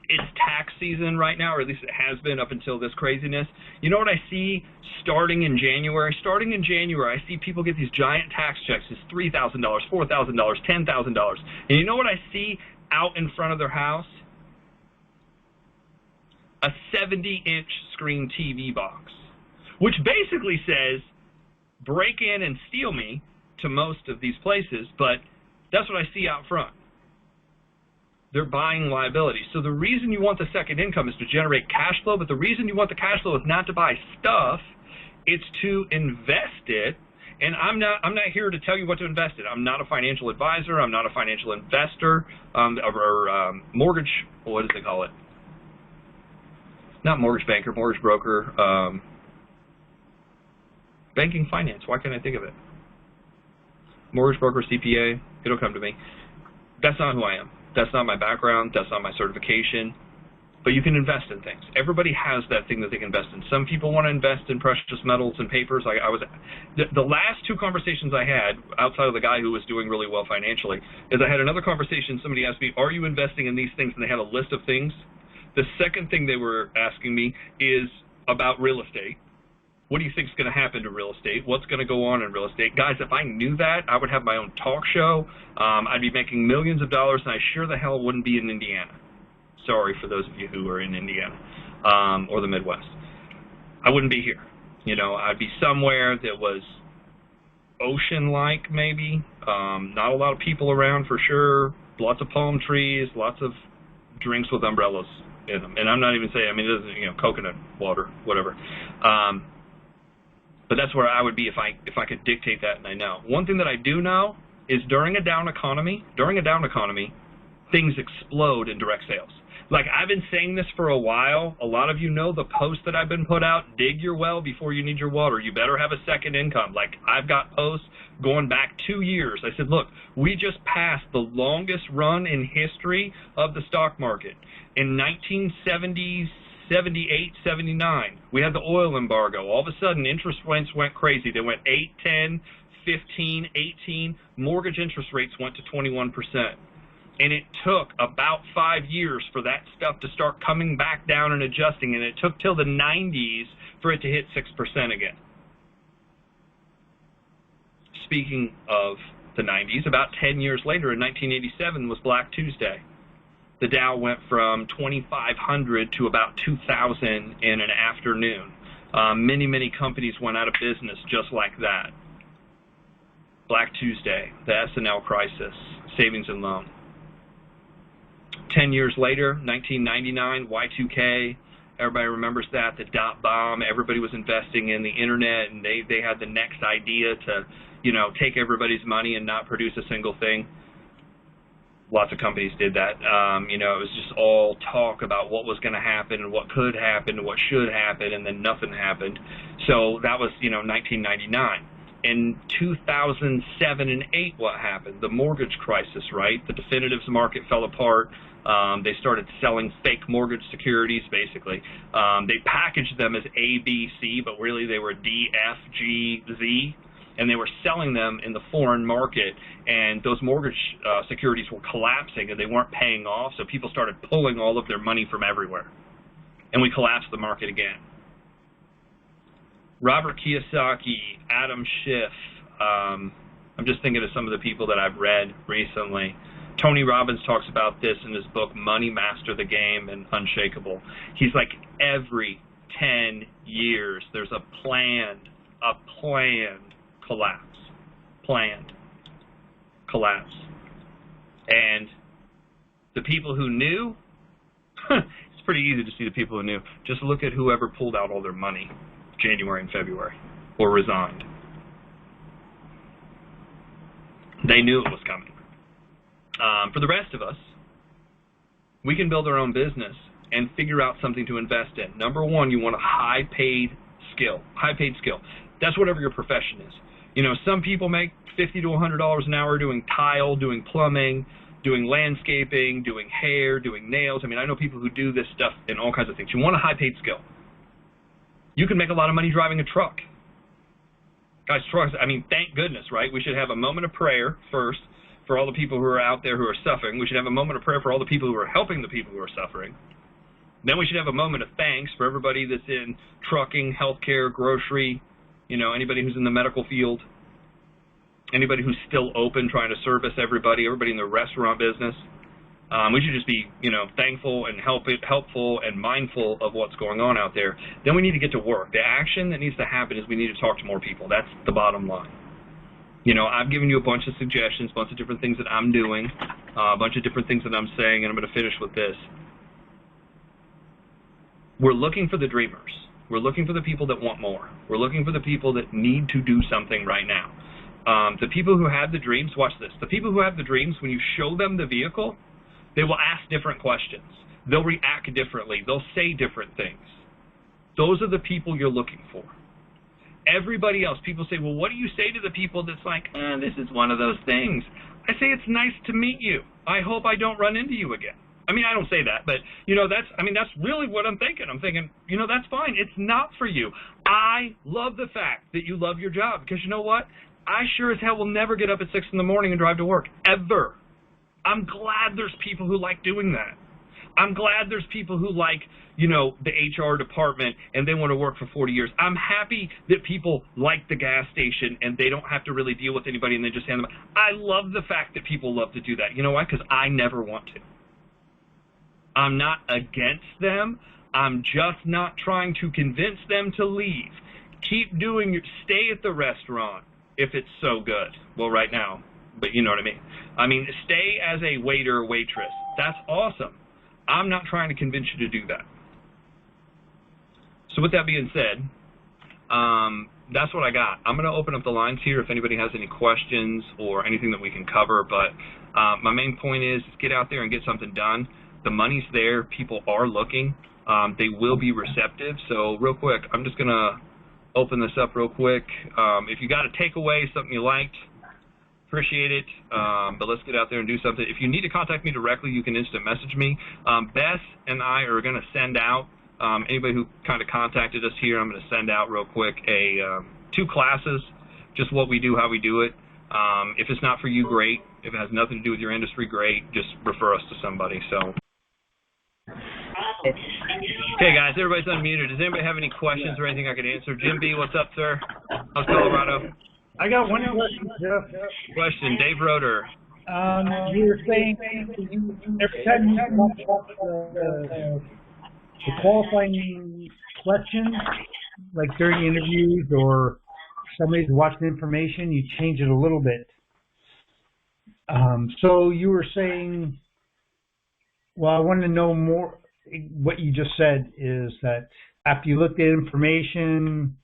It's tax season right now, or at least it has been up until this craziness. You know what I see starting in January? Starting in January, I see people get these giant tax checks. It's $3,000, $4,000, $10,000. And you know what I see out in front of their house? A 70-inch screen TV box, which basically says, break in and steal me to most of these places, but that's what I see out front. They're buying liabilities. So the reason you want the second income is to generate cash flow, but the reason you want the cash flow is not to buy stuff, it's to invest it. And I'm not here to tell you what to invest in. I'm not a financial advisor. I'm not a financial investor or mortgage, what do they call it? Not mortgage banker, mortgage broker, banking finance. Why can't I think of it? Mortgage broker, CPA, it'll come to me. That's not who I am. That's not my background. That's not my certification. But you can invest in things. Everybody has that thing that they can invest in. Some people want to invest in precious metals and papers. The last 2 conversations I had, outside of the guy who was doing really well financially, is I had another conversation. Somebody asked me, are you investing in these things? And they had a list of things. The second thing they were asking me is about real estate. What do you think is going to happen to real estate? What's going to go on in real estate? Guys, if I knew that, I would have my own talk show. I'd be making millions of dollars, and I sure the hell wouldn't be in Indiana. Sorry for those of you who are in Indiana or the Midwest. I wouldn't be here. I'd be somewhere that was ocean-like, maybe. Not a lot of people around for sure. Lots of palm trees, lots of drinks with umbrellas in them. And I'm not even saying, it doesn't, coconut water, whatever. But that's where I would be if I could dictate that, and I know. One thing that I do know is during a down economy, things explode in direct sales. Like, I've been saying this for a while. A lot of you know the post that I've been put out, dig your well before you need your water. You better have a second income. Like, I've got posts going back 2 years. I said, look, we just passed the longest run in history of the stock market. In 1970s, 78, 79, we had the oil embargo. All of a sudden, interest rates went crazy. They went 8, 10, 15, 18. Mortgage interest rates went to 21%. And it took about 5 years for that stuff to start coming back down and adjusting, and it took till the 90s for it to hit 6% again. Speaking of the 90s, about 10 years later, in 1987, was Black Tuesday. The Dow went from 2,500 to about 2,000 in an afternoon. Many companies went out of business just like that. Black Tuesday, the S&L crisis, savings and loan. 10 years later, 1999, Y2K, everybody remembers that, the dot bomb. Everybody was investing in the internet, and they had the next idea to, take everybody's money and not produce a single thing. Lots of companies did that. It was just all talk about what was going to happen and what could happen and what should happen, and then nothing happened. So that was, 1999. In 2007 and 8, what happened? The mortgage crisis, right? The definitives market fell apart. They started selling fake mortgage securities, basically. They packaged them as A, B, C, but really they were D, F, G, Z, and they were selling them in the foreign market, and those mortgage securities were collapsing, and they weren't paying off, so people started pulling all of their money from everywhere, and we collapsed the market again. Robert Kiyosaki, Adam Schiff, I'm just thinking of some of the people that I've read recently. Tony Robbins talks about this in his book, Money, Master the Game, and Unshakable. He's like, every 10 years, there's a planned collapse. Planned collapse. And the people who knew, it's pretty easy to see the people who knew. Just look at whoever pulled out all their money January and February, or resigned. They knew it was coming. For the rest of us, we can build our own business and figure out something to invest in. Number one, you want a high-paid skill. High-paid skill. That's whatever your profession is. Some people make $50 to $100 an hour doing tile, doing plumbing, doing landscaping, doing hair, doing nails. I know people who do this stuff in all kinds of things. You want a high-paid skill. You can make a lot of money driving a truck. Guys, trucks, thank goodness, right? We should have a moment of prayer first for all the people who are out there who are suffering. We should have a moment of prayer for all the people who are helping the people who are suffering. Then we should have a moment of thanks for everybody that's in trucking, healthcare, grocery, anybody who's in the medical field, anybody who's still open trying to service everybody in the restaurant business. We should just be, thankful and helpful and mindful of what's going on out there. Then we need to get to work. The action that needs to happen is we need to talk to more people. That's the bottom line. I've given you a bunch of suggestions, a bunch of different things that I'm doing, a bunch of different things that I'm saying, and I'm going to finish with this. We're looking for the dreamers. We're looking for the people that want more. We're looking for the people that need to do something right now. The people who have the dreams, watch this. The people who have the dreams, when you show them the vehicle, they will ask different questions. They'll react differently. They'll say different things. Those are the people you're looking for. Everybody else, people say, well, what do you say to the people that's like, this is one of those things? I say, it's nice to meet you. I hope I don't run into you again. I don't say that, but, that's really what I'm thinking. I'm thinking, that's fine. It's not for you. I love the fact that you love your job, because you know what? I sure as hell will never get up at 6 in the morning and drive to work, ever. I'm glad there's people who like doing that. I'm glad there's people who like, the HR department and they want to work for 40 years. I'm happy that people like the gas station and they don't have to really deal with anybody and they just hand them. I love the fact that people love to do that. You know why? Because I never want to. I'm not against them. I'm just not trying to convince them to leave. Keep doing it. Stay at the restaurant if it's so good. Well, right now, but you know what I mean. Stay as a waiter or waitress. That's awesome. I'm not trying to convince you to do that. So with that being said, that's what I got. I'm going to open up the lines here if anybody has any questions or anything that we can cover, but my main point is get out there and get something done. The money's there. People are looking. They will be receptive. So real quick, I'm just going to open this up real quick. If you got a takeaway, something you liked, appreciate it, but let's get out there and do something. If you need to contact me directly, you can instant message me. Beth and I are going to send out, anybody who kind of contacted us here, I'm going to send out real quick 2 classes, just what we do, how we do it. If it's not for you, great. If it has nothing to do with your industry, great. Just refer us to somebody. So, okay, guys, everybody's unmuted. Does anybody have any questions or anything I could answer? Jim B., what's up, sir? How's Colorado? I got one question, Jeff. Question, Dave Roeder. You were saying every time you watch the qualifying questions, like during interviews or somebody's watching information, you change it a little bit. So you were saying, well, I want to know more. What you just said is that after you look at information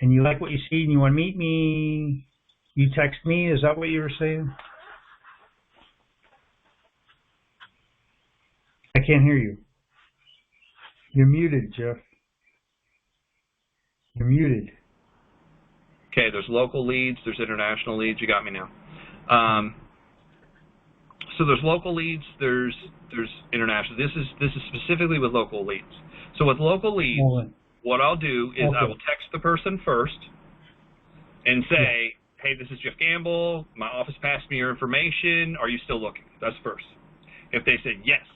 and you like what you see and you want to meet me, you text me. Is that what you were saying? I can't hear you. You're muted, Jeff. You're muted. Okay, there's local leads, there's international leads. You got me now. So there's local leads, there's international. This is specifically with local leads. So with local leads, what I'll do is I will text the person first and say, hey, this is Jeff Gamble. My office passed me your information. Are you still looking? That's first. If they say yes,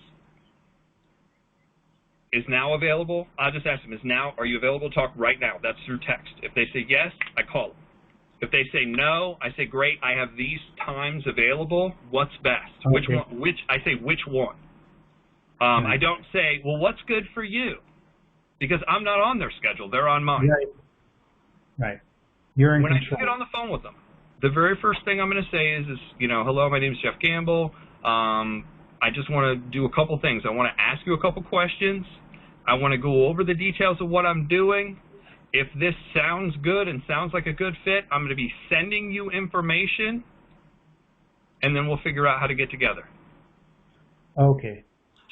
is now available, I'll just ask them, are you available to talk right now? That's through text. If they say yes, I call them. If they say no, I say, great, I have these times available. What's best? Which one? I say, which one? I don't say, well, what's good for you? Because I'm not on their schedule. They're on mine. Right. You're in control. When I get on the phone with them, the very first thing I'm going to say is, hello, my name is Jeff Gamble. I just want to do a couple things. I want to ask you a couple questions. I want to go over the details of what I'm doing. If this sounds good and sounds like a good fit, I'm going to be sending you information, and then we'll figure out how to get together. Okay.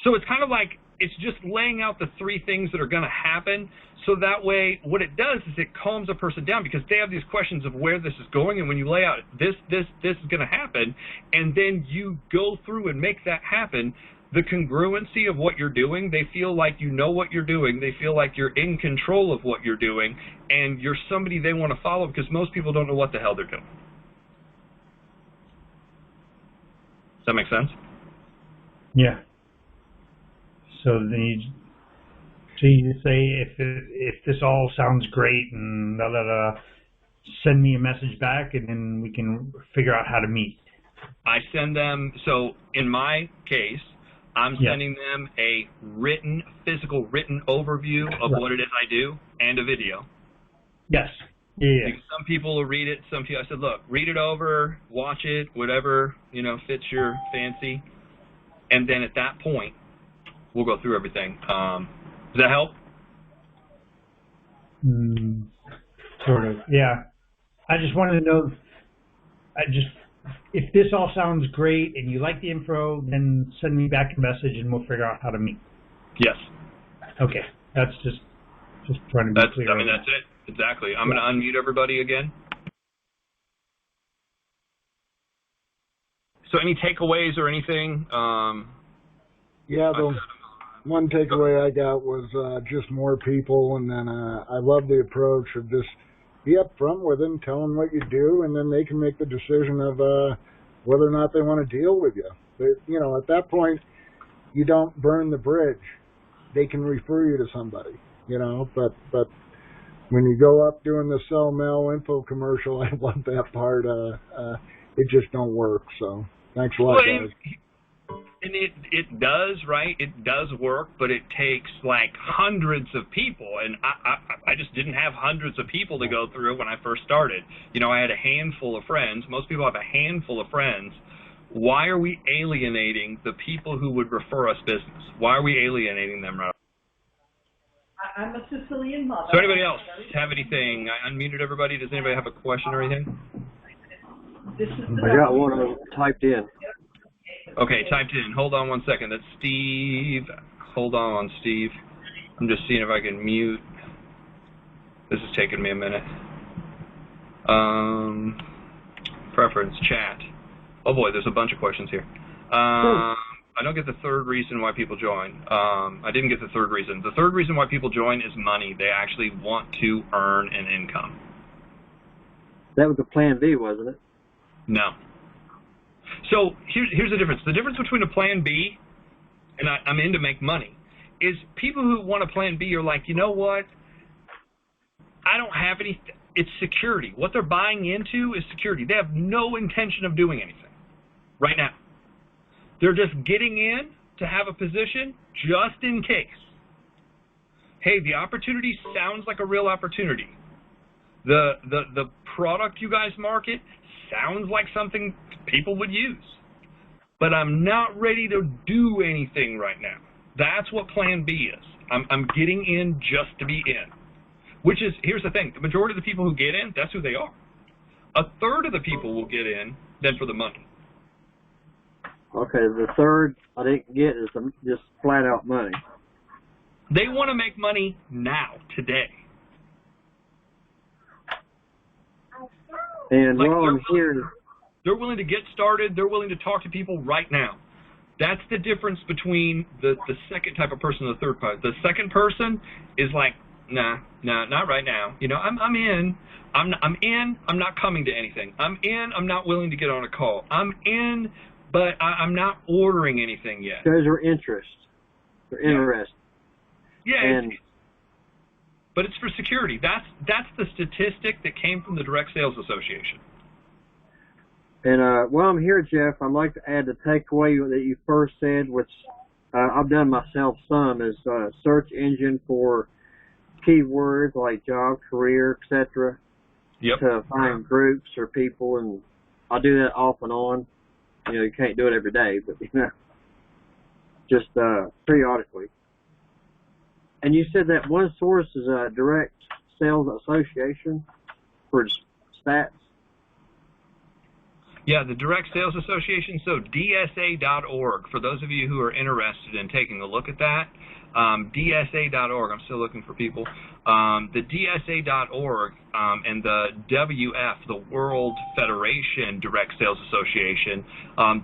So it's kind of like it's just laying out the 3 things that are going to happen, so that way what it does is it calms a person down because they have these questions of where this is going, and when you lay out this is going to happen, and then you go through and make that happen, the congruency of what you're doing, they feel like you know what you're doing, they feel like you're in control of what you're doing, and you're somebody they want to follow because most people don't know what the hell they're doing. Does that make sense? Yeah. So then you say if this all sounds great and send me a message back and then we can figure out how to meet. I send them, so in my case, I'm sending them a physical written overview of what it is I do and a video. Yes. Yeah. Because some people will read it. Some people, I said, look, read it over, watch it, whatever, fits your fancy. And then at that point, we'll go through everything. Does that help? Sort of, yeah. I just wanted to know, if this all sounds great and you like the info, then send me back a message and we'll figure out how to meet. Yes. Okay. That's just trying to be clear. That's it. Exactly. I'm going to unmute everybody again. So any takeaways or anything? The one takeaway I got was just more people, and then I love the approach of just be upfront with them, tell them what you do, and then they can make the decision of whether or not they want to deal with you. But, at that point, you don't burn the bridge. They can refer you to somebody, but when you go up doing the sell mail info commercial, I love that part. It just don't work. So thanks a lot, guys. And it does, right? It does work, but it takes like hundreds of people, and I just didn't have hundreds of people to go through when I first started. I had a handful of friends. Most people have a handful of friends. Why are we alienating the people who would refer us business? Why are we alienating them, right? I'm a Sicilian mother. So anybody else have anything? I unmuted everybody. Does anybody have a question or anything? I got one typed in. Okay, typed in. Hold on one second. That's Steve. Hold on, Steve. I'm just seeing if I can mute. This is taking me a minute. Preference, chat. Oh boy, there's a bunch of questions here. I don't get the third reason why people join. I didn't get the third reason. The third reason why people join is money. They actually want to earn an income. That was the plan B, wasn't it? No. So here's the difference. The difference between a plan B and I'm in to make money is people who want a plan B are like, you know what? I don't have any. It's security. What they're buying into is security. They have no intention of doing anything right now. They're just getting in to have a position just in case. Hey, the opportunity sounds like a real opportunity. The product you guys market sounds like something people would use. But I'm not ready to do anything right now. That's what plan B is. I'm getting in just to be in. Which is, here's the thing, the majority of the people who get in, that's who they are. A third of the people will get in then for the money. Okay, the third I didn't get is just flat out money. They want to make money now, today. And like while I'm here, they're willing to get started. They're willing to talk to people right now. That's the difference between the second type of person and the third type. The second person is like, nah, not right now. You know, I'm in. I'm in. I'm not coming to anything. I'm in. I'm not willing to get on a call. I'm in, but I'm not ordering anything yet. Because they're interested. They're interested. Yeah. But it's for security. That's the statistic that came from the Direct Sales Association. And while I'm here, Jeff, I'd like to add the takeaway that you first said, which I've done myself some, is search engine for keywords like job, career, etc. Yep. To find groups or people, and I do that off and on. You know, you can't do it every day, but you know, just periodically. And you said that one source is a Direct Sales Association for stats. Yeah, the Direct Sales Association, so DSA.org, for those of you who are interested in taking a look at that, DSA.org, I'm still looking for people, the DSA.org and the WF, the World Federation Direct Sales Association,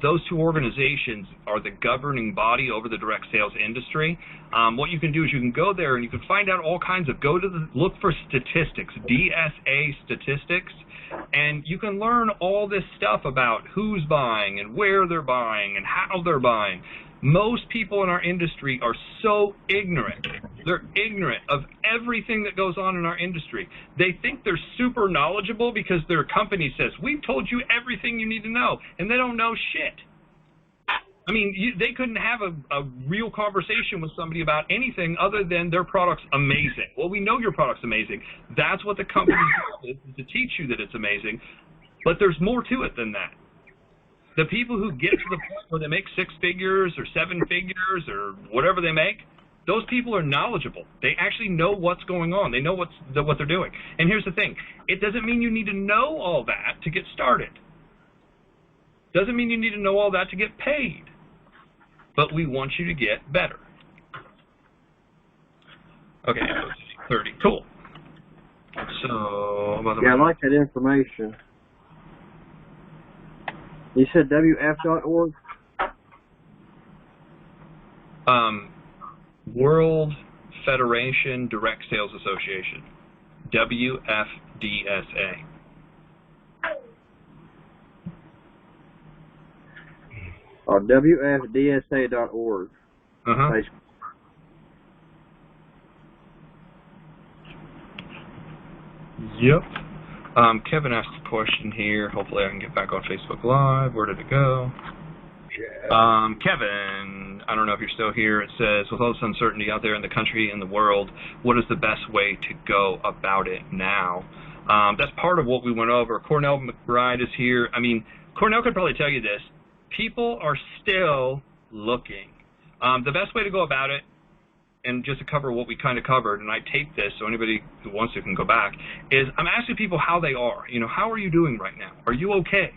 those two organizations are the governing body over the direct sales industry. What you can do is you can go there and you can find out all kinds of, look for statistics, DSA statistics, and you can learn all this stuff about who's buying and where they're buying and how they're buying. Most people in our industry are so ignorant. They're ignorant of everything that goes on in our industry. They think they're super knowledgeable because their company says, we've told you everything you need to know, and they don't know shit. I mean, they couldn't have a real conversation with somebody about anything other than their product's amazing. Well, we know your product's amazing. That's what the company's job is to teach you that it's amazing. But there's more to it than that. The people who get to the point where they make 6 figures or 7 figures or whatever they make, those people are knowledgeable. They actually know what's going on. They know what they're doing. And here's the thing. It doesn't mean you need to know all that to get started. Doesn't mean you need to know all that to get paid. But we want you to get better. Okay, 30. Cool. So, yeah, I like that information. You said WF.org? World Federation Direct Sales Association. WFDSA. Or WFDSA.org. Uh-huh. Yep. Kevin asked a question here. Hopefully I can get back on Facebook Live. Where did it go? Kevin, I don't know if you're still here. It says, with all this uncertainty out there in the country and the world, what is the best way to go about it now? That's part of what we went over. Cornell McBride is here. I mean, Cornell could probably tell you this. People are still looking. The best way to go about it and just to cover what we kind of covered, and I taped this, so anybody who wants to can go back, is I'm asking people how they are. You know, how are you doing right now? Are you okay?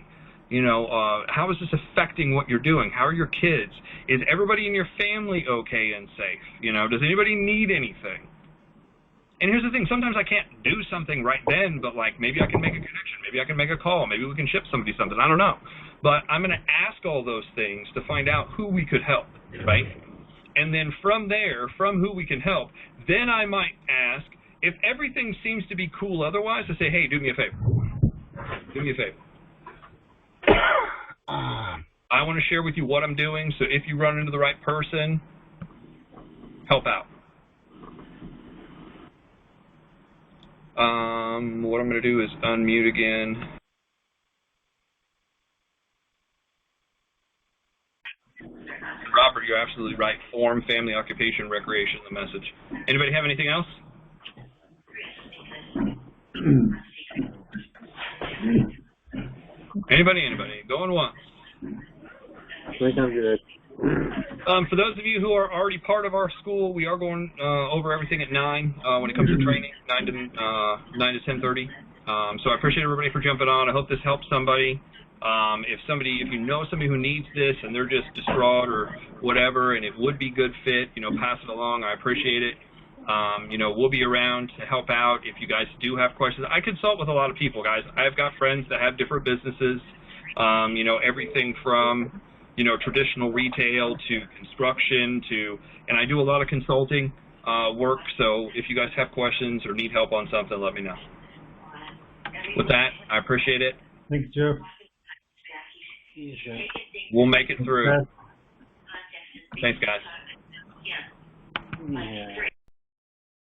You know, how is this affecting what you're doing? How are your kids? Is everybody in your family okay and safe? You know, does anybody need anything? And here's the thing, sometimes I can't do something right then, but like maybe I can make a connection, maybe I can make a call, maybe we can ship somebody something, I don't know. But I'm going to ask all those things to find out who we could help, right? And then from there, from who we can help, then I might ask, if everything seems to be cool otherwise, to say, hey, do me a favor. Do me a favor. I want to share with you what I'm doing, so if you run into the right person, help out. What I'm going to do is unmute again. Robert, you're absolutely right. Form, family, occupation, recreation, the message. Anybody have anything else? Anybody? Going once. I think I'm good. For those of you who are already part of our school, we are going over everything at 9 when it comes to training, 9 to 10:30. So I appreciate everybody for jumping on. I hope this helps somebody. If you know somebody who needs this and they're just distraught or whatever, and it would be good fit, you know, pass it along. I appreciate it. You know, we'll be around to help out if you guys do have questions. I consult with a lot of people, guys. I've got friends that have different businesses. You know, everything from, you know, traditional retail to construction to, and I do a lot of consulting work. So if you guys have questions or need help on something, let me know. With that, I appreciate it. Thanks, Joe. We'll make it through. Thanks, guys. Yeah.